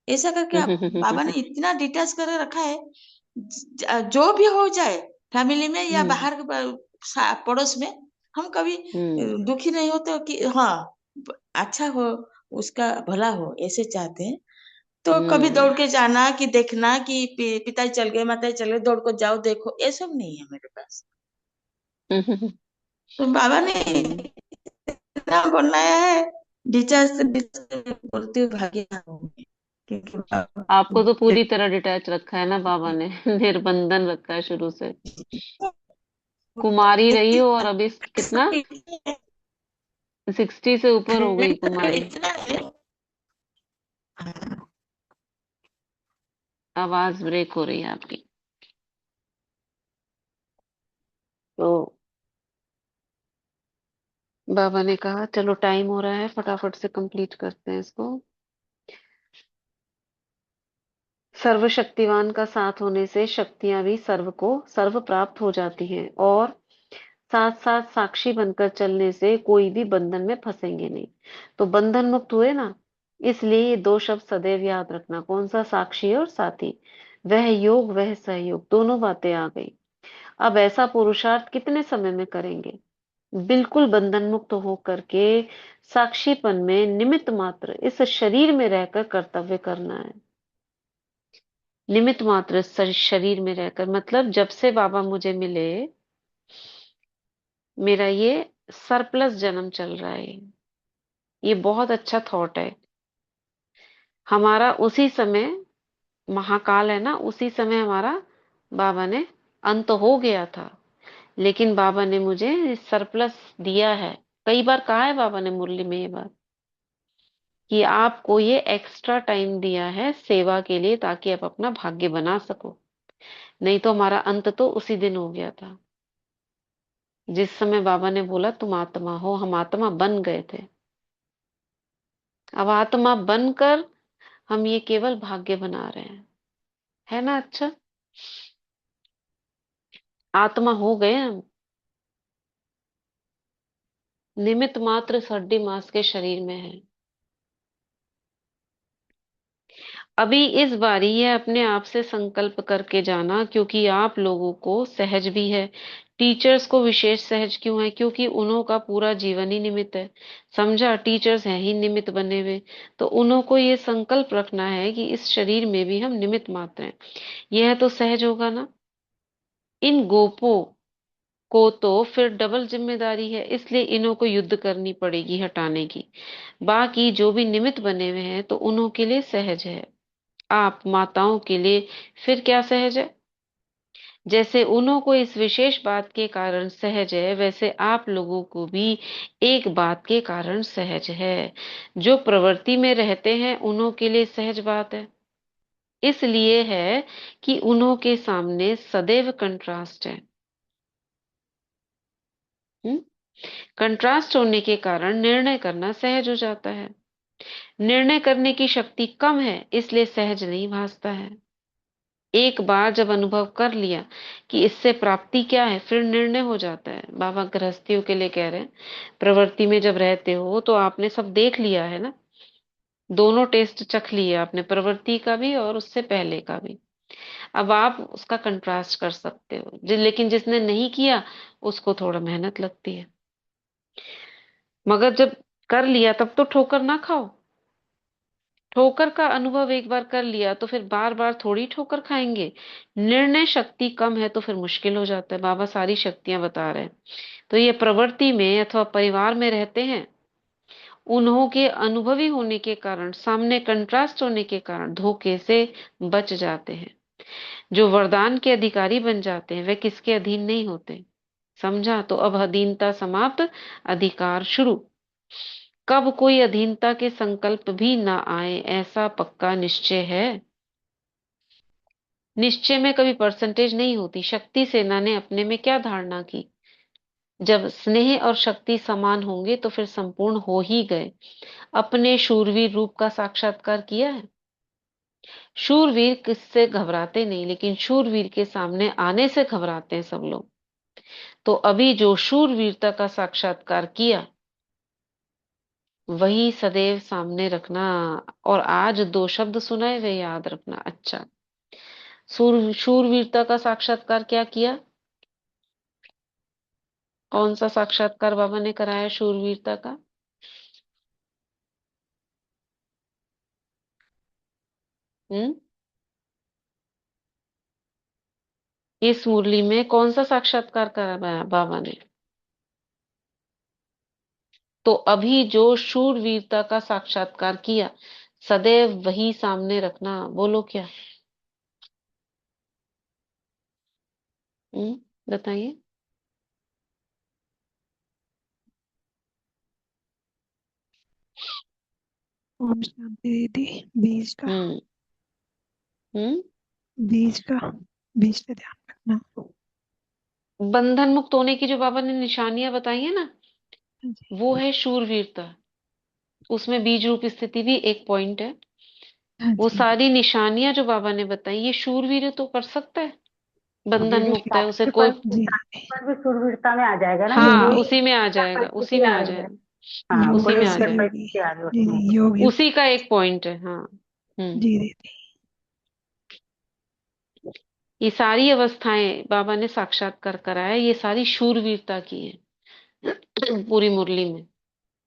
ऐसा करके आप बाबा ने इतना डिटेल्स कर रखा है। जो भी हो जाए, फैमिली में या हम्म। बाहर के पड़ोस में, हम कभी हम्म। दुखी नहीं होते कि हाँ अच्छा हो, उसका भला हो, ऐसे चाहते हैं। तो कभी दौड़ हम्म। के जाना कि देखना कि पिताजी चल गए, माताजी चल गए, दौड़ को जाओ देखो, ये सब नहीं है मेरे पास। तो बाबा ने हम्म। इतना बनाया है। डिटेल्स बोलती हूँ भाग्य क्योंकि बाबा आपको तो पूरी तरह डिटैच रखा है ना बाबा ने। निर्बंधन रखा है शुरू से। कुमारी रही हो और अभी कितना, 60 से ऊपर हो गई कुमारी। इतना है। आवाज ब्रेक हो रही है आपकी। तो बाबा ने कहा चलो टाइम हो रहा है, फटाफट से कंप्लीट करते हैं इसको। सर्वशक्तिवान का साथ होने से शक्तियां भी सर्व को सर्व प्राप्त हो जाती हैं, और साथ साथ साक्षी बनकर चलने से कोई भी बंधन में फंसेंगे नहीं। तो बंधन मुक्त हुए ना। इसलिए ये दो शब्द सदैव याद रखना। कौन सा? साक्षी और साथी। वह योग वह सहयोग, दोनों बातें आ गई। अब ऐसा पुरुषार्थ कितने समय में करेंगे? बिल्कुल बंधन मुक्त होकर के साक्षीपन में निमित्त मात्र इस शरीर में रहकर कर्तव्य करना है। निमित्त मात्र इस शरीर में रहकर, मतलब जब से बाबा मुझे मिले मेरा ये सरप्लस जन्म चल रहा है। ये बहुत अच्छा थॉट है हमारा। उसी समय महाकाल है ना, उसी समय हमारा बाबा ने अंत हो गया था, लेकिन बाबा ने मुझे सरप्लस दिया है। कई बार कहा है बाबा ने मुरली में ये बात कि आपको ये एक्स्ट्रा टाइम दिया है सेवा के लिए, ताकि आप अपना भाग्य बना सको। नहीं तो हमारा अंत तो उसी दिन हो गया था जिस समय बाबा ने बोला तुम आत्मा हो। हम आत्मा बन गए थे। अब आत्मा बनकर हम ये केवल भाग्य बना रहे हैं, है ना? अच्छा, आत्मा हो गए हम। निमित्त मात्र इस हड्डी मांस के शरीर में है। अभी इस बारी ये अपने आप से संकल्प करके जाना, क्योंकि आप लोगों को सहज भी है। टीचर्स को विशेष सहज क्यों है? क्योंकि उन्हों का पूरा जीवन ही निमित्त है। समझा? टीचर्स हैं ही निमित्त बने हुए। तो उन्हों को ये संकल्प रखना है कि इस शरीर में भी हम निमित्त मात्र हैं। यह तो सहज होगा ना। इन गोपों को तो फिर डबल जिम्मेदारी है, इसलिए इन्हों को युद्ध करनी पड़ेगी हटाने की। बाकी जो भी निमित्त बने हुए हैं तो उन्हों के लिए सहज है। आप माताओं के लिए फिर क्या सहज है? जैसे उन्हों को इस विशेष बात के कारण सहज है, वैसे आप लोगों को भी एक बात के कारण सहज है। जो प्रवृत्ति में रहते हैं उन्हों के लिए सहज बात है। इसलिए है कि उन्हों के सामने सदैव कंट्रास्ट है। कंट्रास्ट होने के कारण निर्णय करना सहज हो जाता है। निर्णय करने की शक्ति कम है, इसलिए सहज नहीं भासता है। एक बार जब अनुभव कर लिया कि इससे प्राप्ति क्या है, फिर निर्णय हो जाता है। बाबा गृहस्थियों के लिए कह रहे हैं, प्रवृत्ति में जब रहते हो तो आपने सब देख लिया है ना, दोनों टेस्ट चख लिए आपने, प्रवृत्ति का भी और उससे पहले का भी। अब आप उसका कंट्रास्ट कर सकते हो। लेकिन जिसने नहीं किया उसको थोड़ा मेहनत लगती है। मगर जब कर लिया तब तो ठोकर ना खाओ। ठोकर का अनुभव एक बार कर लिया तो फिर बार बार थोड़ी ठोकर खाएंगे। निर्णय शक्ति कम है तो फिर मुश्किल हो जाता है। बाबा सारी शक्तियां बता रहे हैं। तो ये प्रवृत्ति में अथवा परिवार में रहते हैं, उन्हों के अनुभवी होने के कारण, सामने कंट्रास्ट होने के कारण धोखे से बच जाते हैं। जो वरदान के अधिकारी बन जाते हैं वे किसके अधीन नहीं होते। समझा? तो अब अधीनता समाप्त, अधिकार शुरू। कब कोई अधीनता के संकल्प भी ना आए, ऐसा पक्का निश्चय है। निश्चय में कभी परसेंटेज नहीं होती। शक्ति सेना ने अपने में क्या धारणा की, जब स्नेह और शक्ति समान होंगे तो फिर संपूर्ण हो ही गए। अपने शूरवीर रूप का साक्षात्कार किया है। शूरवीर किससे घबराते नहीं, लेकिन शूरवीर के सामने आने से घबराते हैं सब लोग। तो अभी जो शूरवीरता का साक्षात्कार किया वही सदैव सामने रखना। और आज दो शब्द सुनाए वे याद रखना। अच्छा, शूरवीरता का साक्षात्कार क्या किया? कौन सा साक्षात्कार बाबा ने कराया शूरवीरता का? हम्म इस मुरली में कौन सा साक्षात्कार कराया बाबा ने? तो अभी जो शूरवीरता का साक्षात्कार किया सदैव वही सामने रखना। बोलो क्या? बताइए। ओम शांति दीदी। बीज का हम्म हम्म बीज का बीज का ध्यान रखना। बंधन मुक्त होने की जो बाबा ने निशानियां बताई है ना, हाँ जी। वो है शूरवीरता। उसमें बीज रूप स्थिति भी एक पॉइंट है। हाँ वो जी। सारी निशानियां जो बाबा ने बताई, ये शूरवीर तो कर सकता है। बंधन दीदी मुक्त है, उसे कोई। जी पर भी शूरवीरता में आ जाएगा ना, हाँ, यही उसी में आ क्या जाएगा, उसी परिस्थिति में आ आ रही है। जाएगा, हाँ, योग उसी कोई में आ से विकट जाएगा। योगी। परिस्थिति आ रही है जी उसमें। जी योग योग। उसी का एक पॉइंट है। हाँ। जी दीदी। ये सारी अवस्थाएं बाबा ने साक्षात्कार कराया, ये सारी शूरवीरता की है। पूरी मुरली में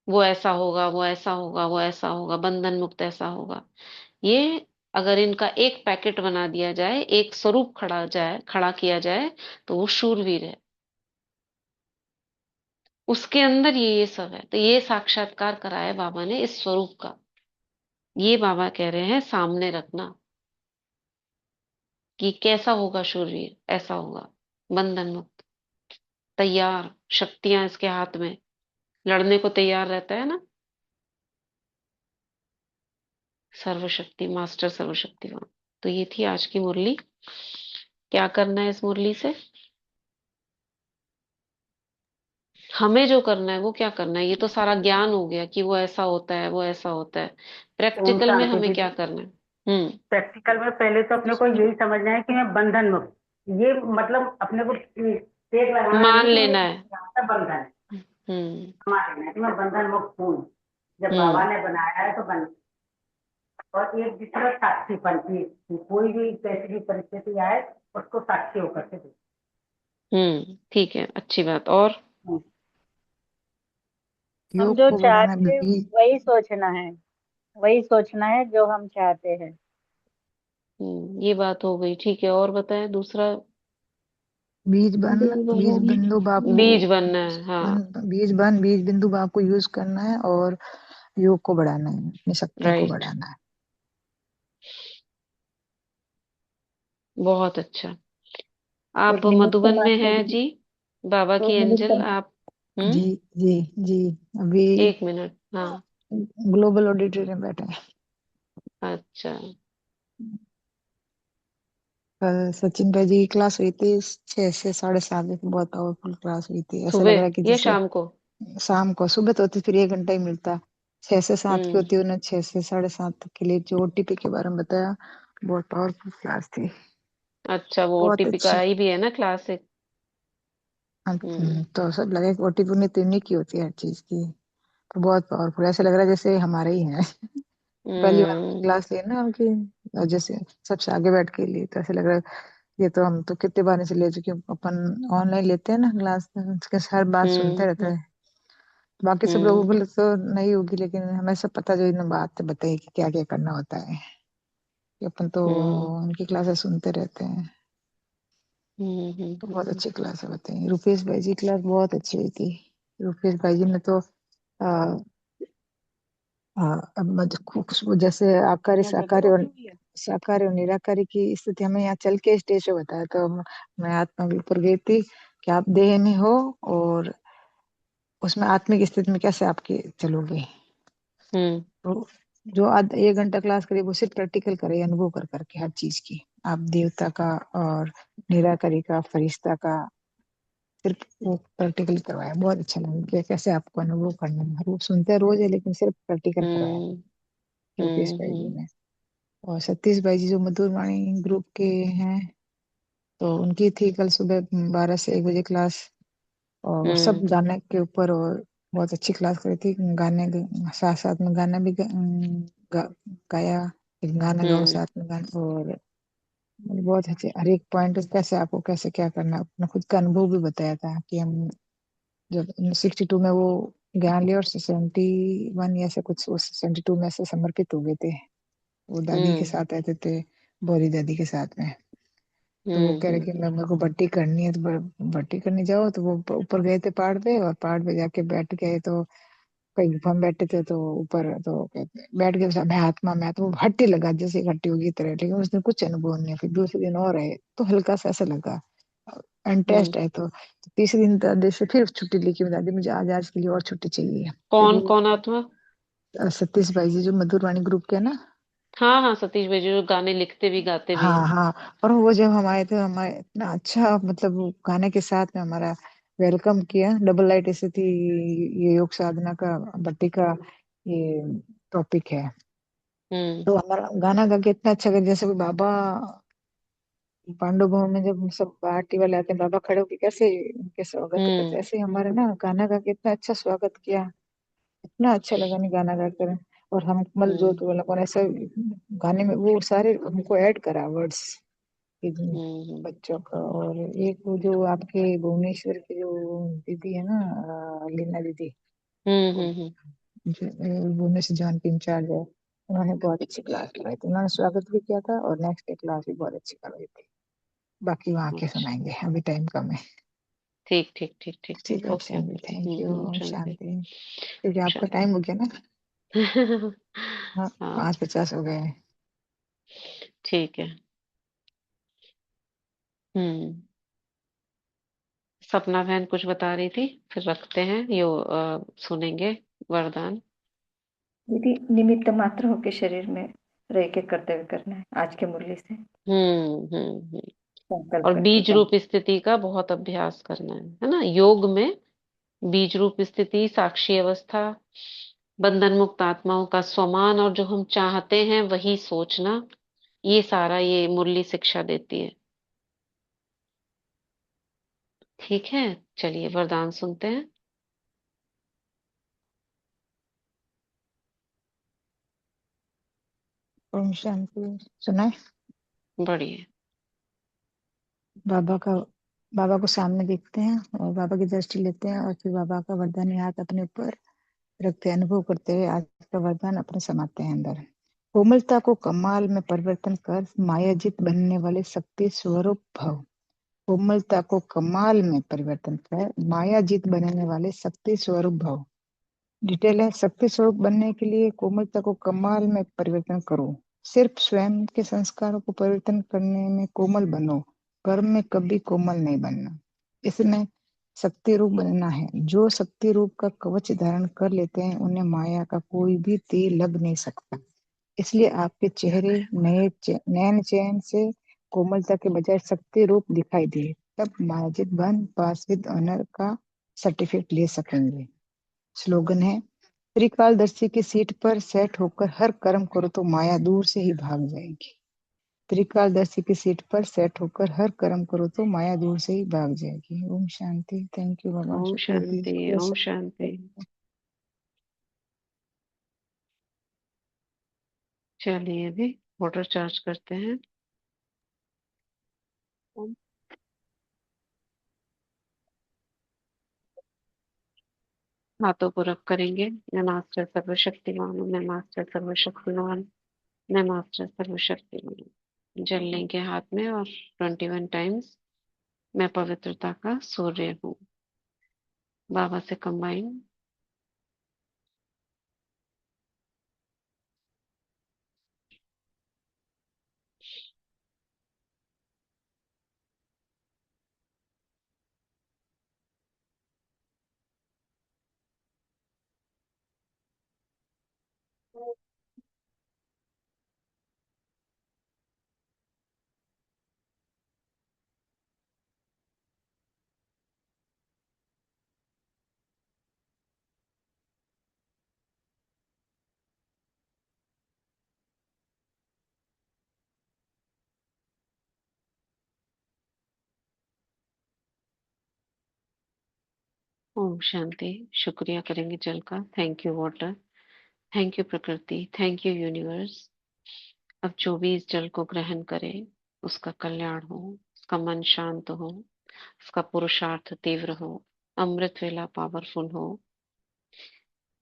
वो ऐसा होगा, वो ऐसा होगा, वो ऐसा होगा, बंधन मुक्त ऐसा होगा। ये अगर इनका एक पैकेट बना दिया जाए, एक स्वरूप खड़ा किया जाए, तो वो शूरवीर है। उसके अंदर ये सब है, तो ये साक्षात्कार कराया बाबा ने इस स्वरूप का। ये बाबा कह रहे हैं सामने रखना कि कैसा होगा शूरवीर, ऐसा होगा बंधन मुक्त, तैयार, शक्तियां इसके हाथ में, लड़ने को तैयार रहता है ना। सर्वशक्ति मास्टर, सर्वशक्तिवान। तो ये थी आज की मुरली। क्या करना है इस मुरली से? हमें जो करना है वो क्या करना है? ये तो सारा ज्ञान हो गया कि वो ऐसा होता है, वो ऐसा होता है। ओम प्रैक्टिकल में शांति हमें क्या दीदी। करना है? हम्म। प्रैक्टिकल में पहले तो अपने को यही समझना है कि मैं बंधन मुक्त, ये मतलब अपने को टेक लगाना मान नहीं कि लेना मेरे है। बंधन है। हम्म। मान लेना है कि मैं बंधन मुक्त हूँ, जब बाबा हम्म। ने बनाया है तो बन। और एक दूसरा साक्षीपन की, कोई भी कैसी भी परिस्थिति आए उसको साक्षी होकर के दे। ठीक है, अच्छी बात। और हम योग जो को बढ़ाना चाहते हैं भी। वही सोचना है, वही सोचना है जो हम चाहते हैं। ये बात हो गई, ठीक है। और बताएं दूसरा। बीज बिंदु भाव को बीज बनना है, हाँ। बीज बिंदु भाव को यूज करना है और योग को बढ़ाना है, अपनी शक्ति को राइट। बढ़ाना है। बहुत अच्छा। आप एक निमित्त मधुबन में मात्र हैं दीदी, जी? बाबा तो की निमित्त। एंजल आप? जी हम्म। जी जी। अभी 1 मिनट, हाँ। ग्लोबल ऑडिटोरियम बैठे हैं। अच्छा। कल सचिन भाई जी की क्लास हुई थी 6 से 7:30 बजे, बहुत पावरफुल क्लास हुई थी। ऐसा लग सुबह रहा है कि या जैसे शाम को? शाम को, सुबह तो होती फिर 1 घंटा ही मिलता। 6 से 7 की हम्म। होती है, उन्हें 6 से 7:30 तक के लिए जो ओटीपी के बारे में बताया। बहुत पावरफुल क्लास थी। अच्छा, वो बहुत ओटीपी का अच्छी। आई भी है ना, क्लासिक। हम्म। तो सब लगे कि ओटीपी ने तो इन्हीं की होती है हर चीज की। तो बहुत पावरफुल, ऐसे लग रहा है जैसे हमारे ही है। पहली बार हम्म। क्लास ली ना उनकी, और जैसे सबसे आगे बैठ के लिए, तो ऐसे लग रहा है ये तो हम तो कितने बार से ले चुके हैं। अपन ऑनलाइन लेते हैं ना क्लास, उसके हर बात सुनते रहते हम्म। हैं। बाकी सब लोगों हम्म। को तो नहीं होगी, लेकिन हमें सब पता, जो इन्होंने बात बताई कि क्या क्या करना होता है, कि अपन तो हम्म। उनकी क्लासेस सुनते रहते हैं। हम्म। तो बहुत अच्छी क्लास है बताई। रुपेश भाई जी की क्लास बहुत अच्छी हुई थी। रुपेश भाई जी ने तो आ, अब वो जैसे आकारी साकारी और साकारी और निराकारी की स्थिति हमें यहाँ चल के स्टेज पे बताया। तो मैं आत्मा के ऊपर गई थी कि आप देह में हो, और उसमें आत्मिक स्थिति में कैसे आपकी चलोगे। हम्म। तो जो आध 1 घंटा क्लास करी, वो सिर्फ प्रैक्टिकल करे, अनुभव कर करके हर चीज की, आप देवता का और निराकारी का, फरिश्ता का, सिर्फ वो प्रैक्टिकल करवाया। बहुत अच्छा लगा कि कैसे आपको अनुभव करना है। वो सुनते हैं रोज है, लेकिन सिर्फ प्रैक्टिकल करवाया हम्म। रुपेश भाई जी हम्म। ने। और सतीश भाई जी जो मधुर वाणी ग्रुप के हैं, तो उनकी थी कल सुबह 12 से 1 बजे क्लास, और सब हम्म। गाने के ऊपर। और बहुत अच्छी क्लास करी थी। साथ साथ में गाना भी गा, गाया। एक गाना गाओ, हम्म। साथ में गाना। और बहुत अच्छे हर एक पॉइंट कैसे आपको कैसे क्या करना है, अपना खुद का अनुभव भी बताया था कि हम जब 62 में वो ज्ञान लिया, और 71 या से कुछ उस 72 में से समर्पित हो गए थे। वो दादी के हम्म। साथ रहते थे, बोरी दादी के साथ में। तो वो कह रहे हम्म। कि मैं, मेरे को भट्टी करनी है, तो भट्टी करने जाओ। तो वो ऊपर गए थे पहाड़ पे, और पहाड़ पे जाके बैठ गए। तो कहीं गुफा में बैठे थे, तो ऊपर तो कहते बैठ गए, तो मैं आत्मा में, तो वो भट्टी लगा जैसे इकट्ठी होगी तरह। लेकिन उसने कुछ अनुभव नहीं। फिर दूसरे दिन और है, तो हल्का सा ऐसा लगा हम्म। इंटरेस्ट है। तो तीसरे दिन दादी से फिर छुट्टी ली कि दादी मुझे आज आज के लिए और छुट्टी चाहिए। फिर कौन वो कौन आत्मा? सतीश भाई जी जो मधुरवाणी ग्रुप के है ना। हाँ हाँ, सतीश भाई जी जो गाने लिखते भी गाते भी हाँ हैं। हाँ। और वो जब हम आए थे, हमारे इतना अच्छा, मतलब वो गाने के साथ में हमारा वेलकम किया। डबल लाइट ऐसी थी, ये योग साधना का भट्टी का ये टॉपिक है। हम्म। तो हमारा गाना गा के इतना अच्छा लगा, जैसे कोई बाबा पांडु भवन में जब सब पार्टी वाले आते हैं, बाबा खड़े होके कैसे उनके स्वागत करते हैं, ऐसे हमारा ना गाना गा के इतना अच्छा स्वागत किया, इतना अच्छा लगा नहीं गाना गा कर। और हम कमल जोत वाला कौन ऐसा गाने में वो सारे हमको ऐड करा वर्ड्स बच्चों का। और एक वो जो आपके भुवनेश्वर की जो दीदी है ना, लीना दीदी, वो भुवनेश्वर जॉन की इंचार्ज है, उन्होंने बहुत अच्छी क्लास लगाई थी, उन्होंने स्वागत भी किया था और नेक्स्ट डे क्लास भी बहुत अच्छी करवाई थी। बाकी वहाँ के अच्छा, सुनाएंगे, अभी टाइम कम है। ठीक ठीक ठीक ठीक ठीक ठीक, है ओके शांति, ओके। थैंक यू, ओम शांति। शांति। क्योंकि आपका शांति। टाइम हो गया ना, हाँ हाँ 5:50 हो गए हैं। ठीक है। सपना बहन कुछ बता रही थी, फिर रखते हैं यो सुनेंगे वरदान। दीदी, निमित्त मात्र होके शरीर में रह के कर्तव्य करना है, आज के मुरली से हम्म। संकल्प और करके बीज रूप करना स्थिति का बहुत अभ्यास करना है ना, योग में बीज रूप स्थिति, साक्षी अवस्था, बंधन मुक्त आत्माओं का स्वमान, और जो हम चाहते हैं वही सोचना, ये सारा ये मुरली शिक्षा देती है। ठीक है, चलिए वरदान सुनते हैं। ओम शांति। सुनाए। बढ़िया। बाबा का बाबा को सामने देखते हैं और बाबा की दृष्टि लेते हैं और फिर बाबा का वरदान हाथ अपने ऊपर रखते, अनुभव करते हुए आज का वरदान अपने समाते हैं अंदर। कोमलता को कमाल में परिवर्तन कर मायाजित बनने वाले शक्ति स्वरूप भव। कोमलता को कमाल में परिवर्तन कर मायाजित बनने वाले शक्ति स्वरूप भव। डिटेल है, शक्ति स्वरूप बनने के लिए कोमलता को कमाल में परिवर्तन करो। सिर्फ स्वयं के संस्कारों को परिवर्तन करने में कोमल बनो, कर्म में कभी कोमल नहीं बनना। इसमें शक्ति रूप बनना है। जो शक्ति रूप का कवच धारण कर लेते हैं उन्हें माया का कोई भी तीर लग नहीं सकता। इसलिए आपके चेहरे नयन चैन से कोमलता के बजाय शक्ति रूप दिखाई दे, तब मायाजित बन पास विद ऑनर का सर्टिफिकेट ले सकेंगे। स्लोगन है, त्रिकालदर्शी की सीट पर सेट होकर हर कर्म करो तो माया दूर से ही भाग जाएगी। त्रिकालदर्शी की सीट पर सेट होकर हर कर्म करो तो माया दूर से ही भाग जाएगी। ओम शांति। थैंक यू बाबा, ओम शुक्रिया दीदी, शांति, शुक्रिया ओम सब। शांति। चलिए अभी वाटर चार्ज करते हैं। हाथों को रख करेंगे, नमास्ते सर्वशक्तिमान, नमास्ते सर्वशक्तिमान, नमास्ते सर्वशक्तिमान। जल लेंगे हाथ में और 21 टाइम्स मैं पवित्रता का सूर्य हूँ। बाबा से कंबाइन। ओम शांति। शुक्रिया करेंगे जल का। Thank you water, thank you प्रकृति, थैंक यू यूनिवर्स। अब जो भी इस जल को ग्रहण करे उसका कल्याण हो, उसका मन शांत हो, उसका पुरुषार्थ तीव्र हो, अमृत वेला पावरफुल हो,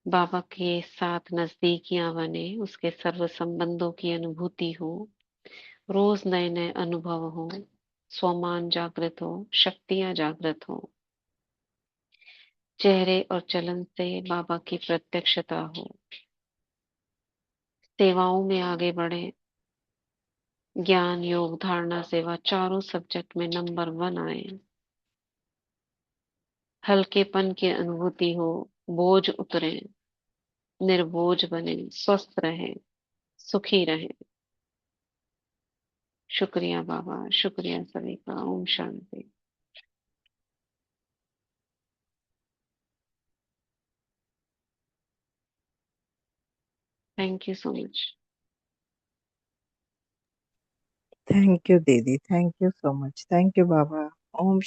बाबा के साथ नजदीकियां बने, उसके सर्व संबंधों की अनुभूति हो, रोज नए नए अनुभव हो, स्वमान जागृत हो, शक्तियां जागृत हो, चेहरे और चलन से बाबा की प्रत्यक्षता हो, सेवाओं में आगे बढ़े, ज्ञान योग धारणा सेवा चारों सब्जेक्ट में नंबर 1 आए, हल्केपन की अनुभूति हो, बोझ उतरे, निर्बोझ बने, स्वस्थ रहे, सुखी रहे। शुक्रिया बाबा, शुक्रिया सभी का। ओम शांति। Thank you so much. Thank you दीदी, thank you so much, thank you बाबा। ओम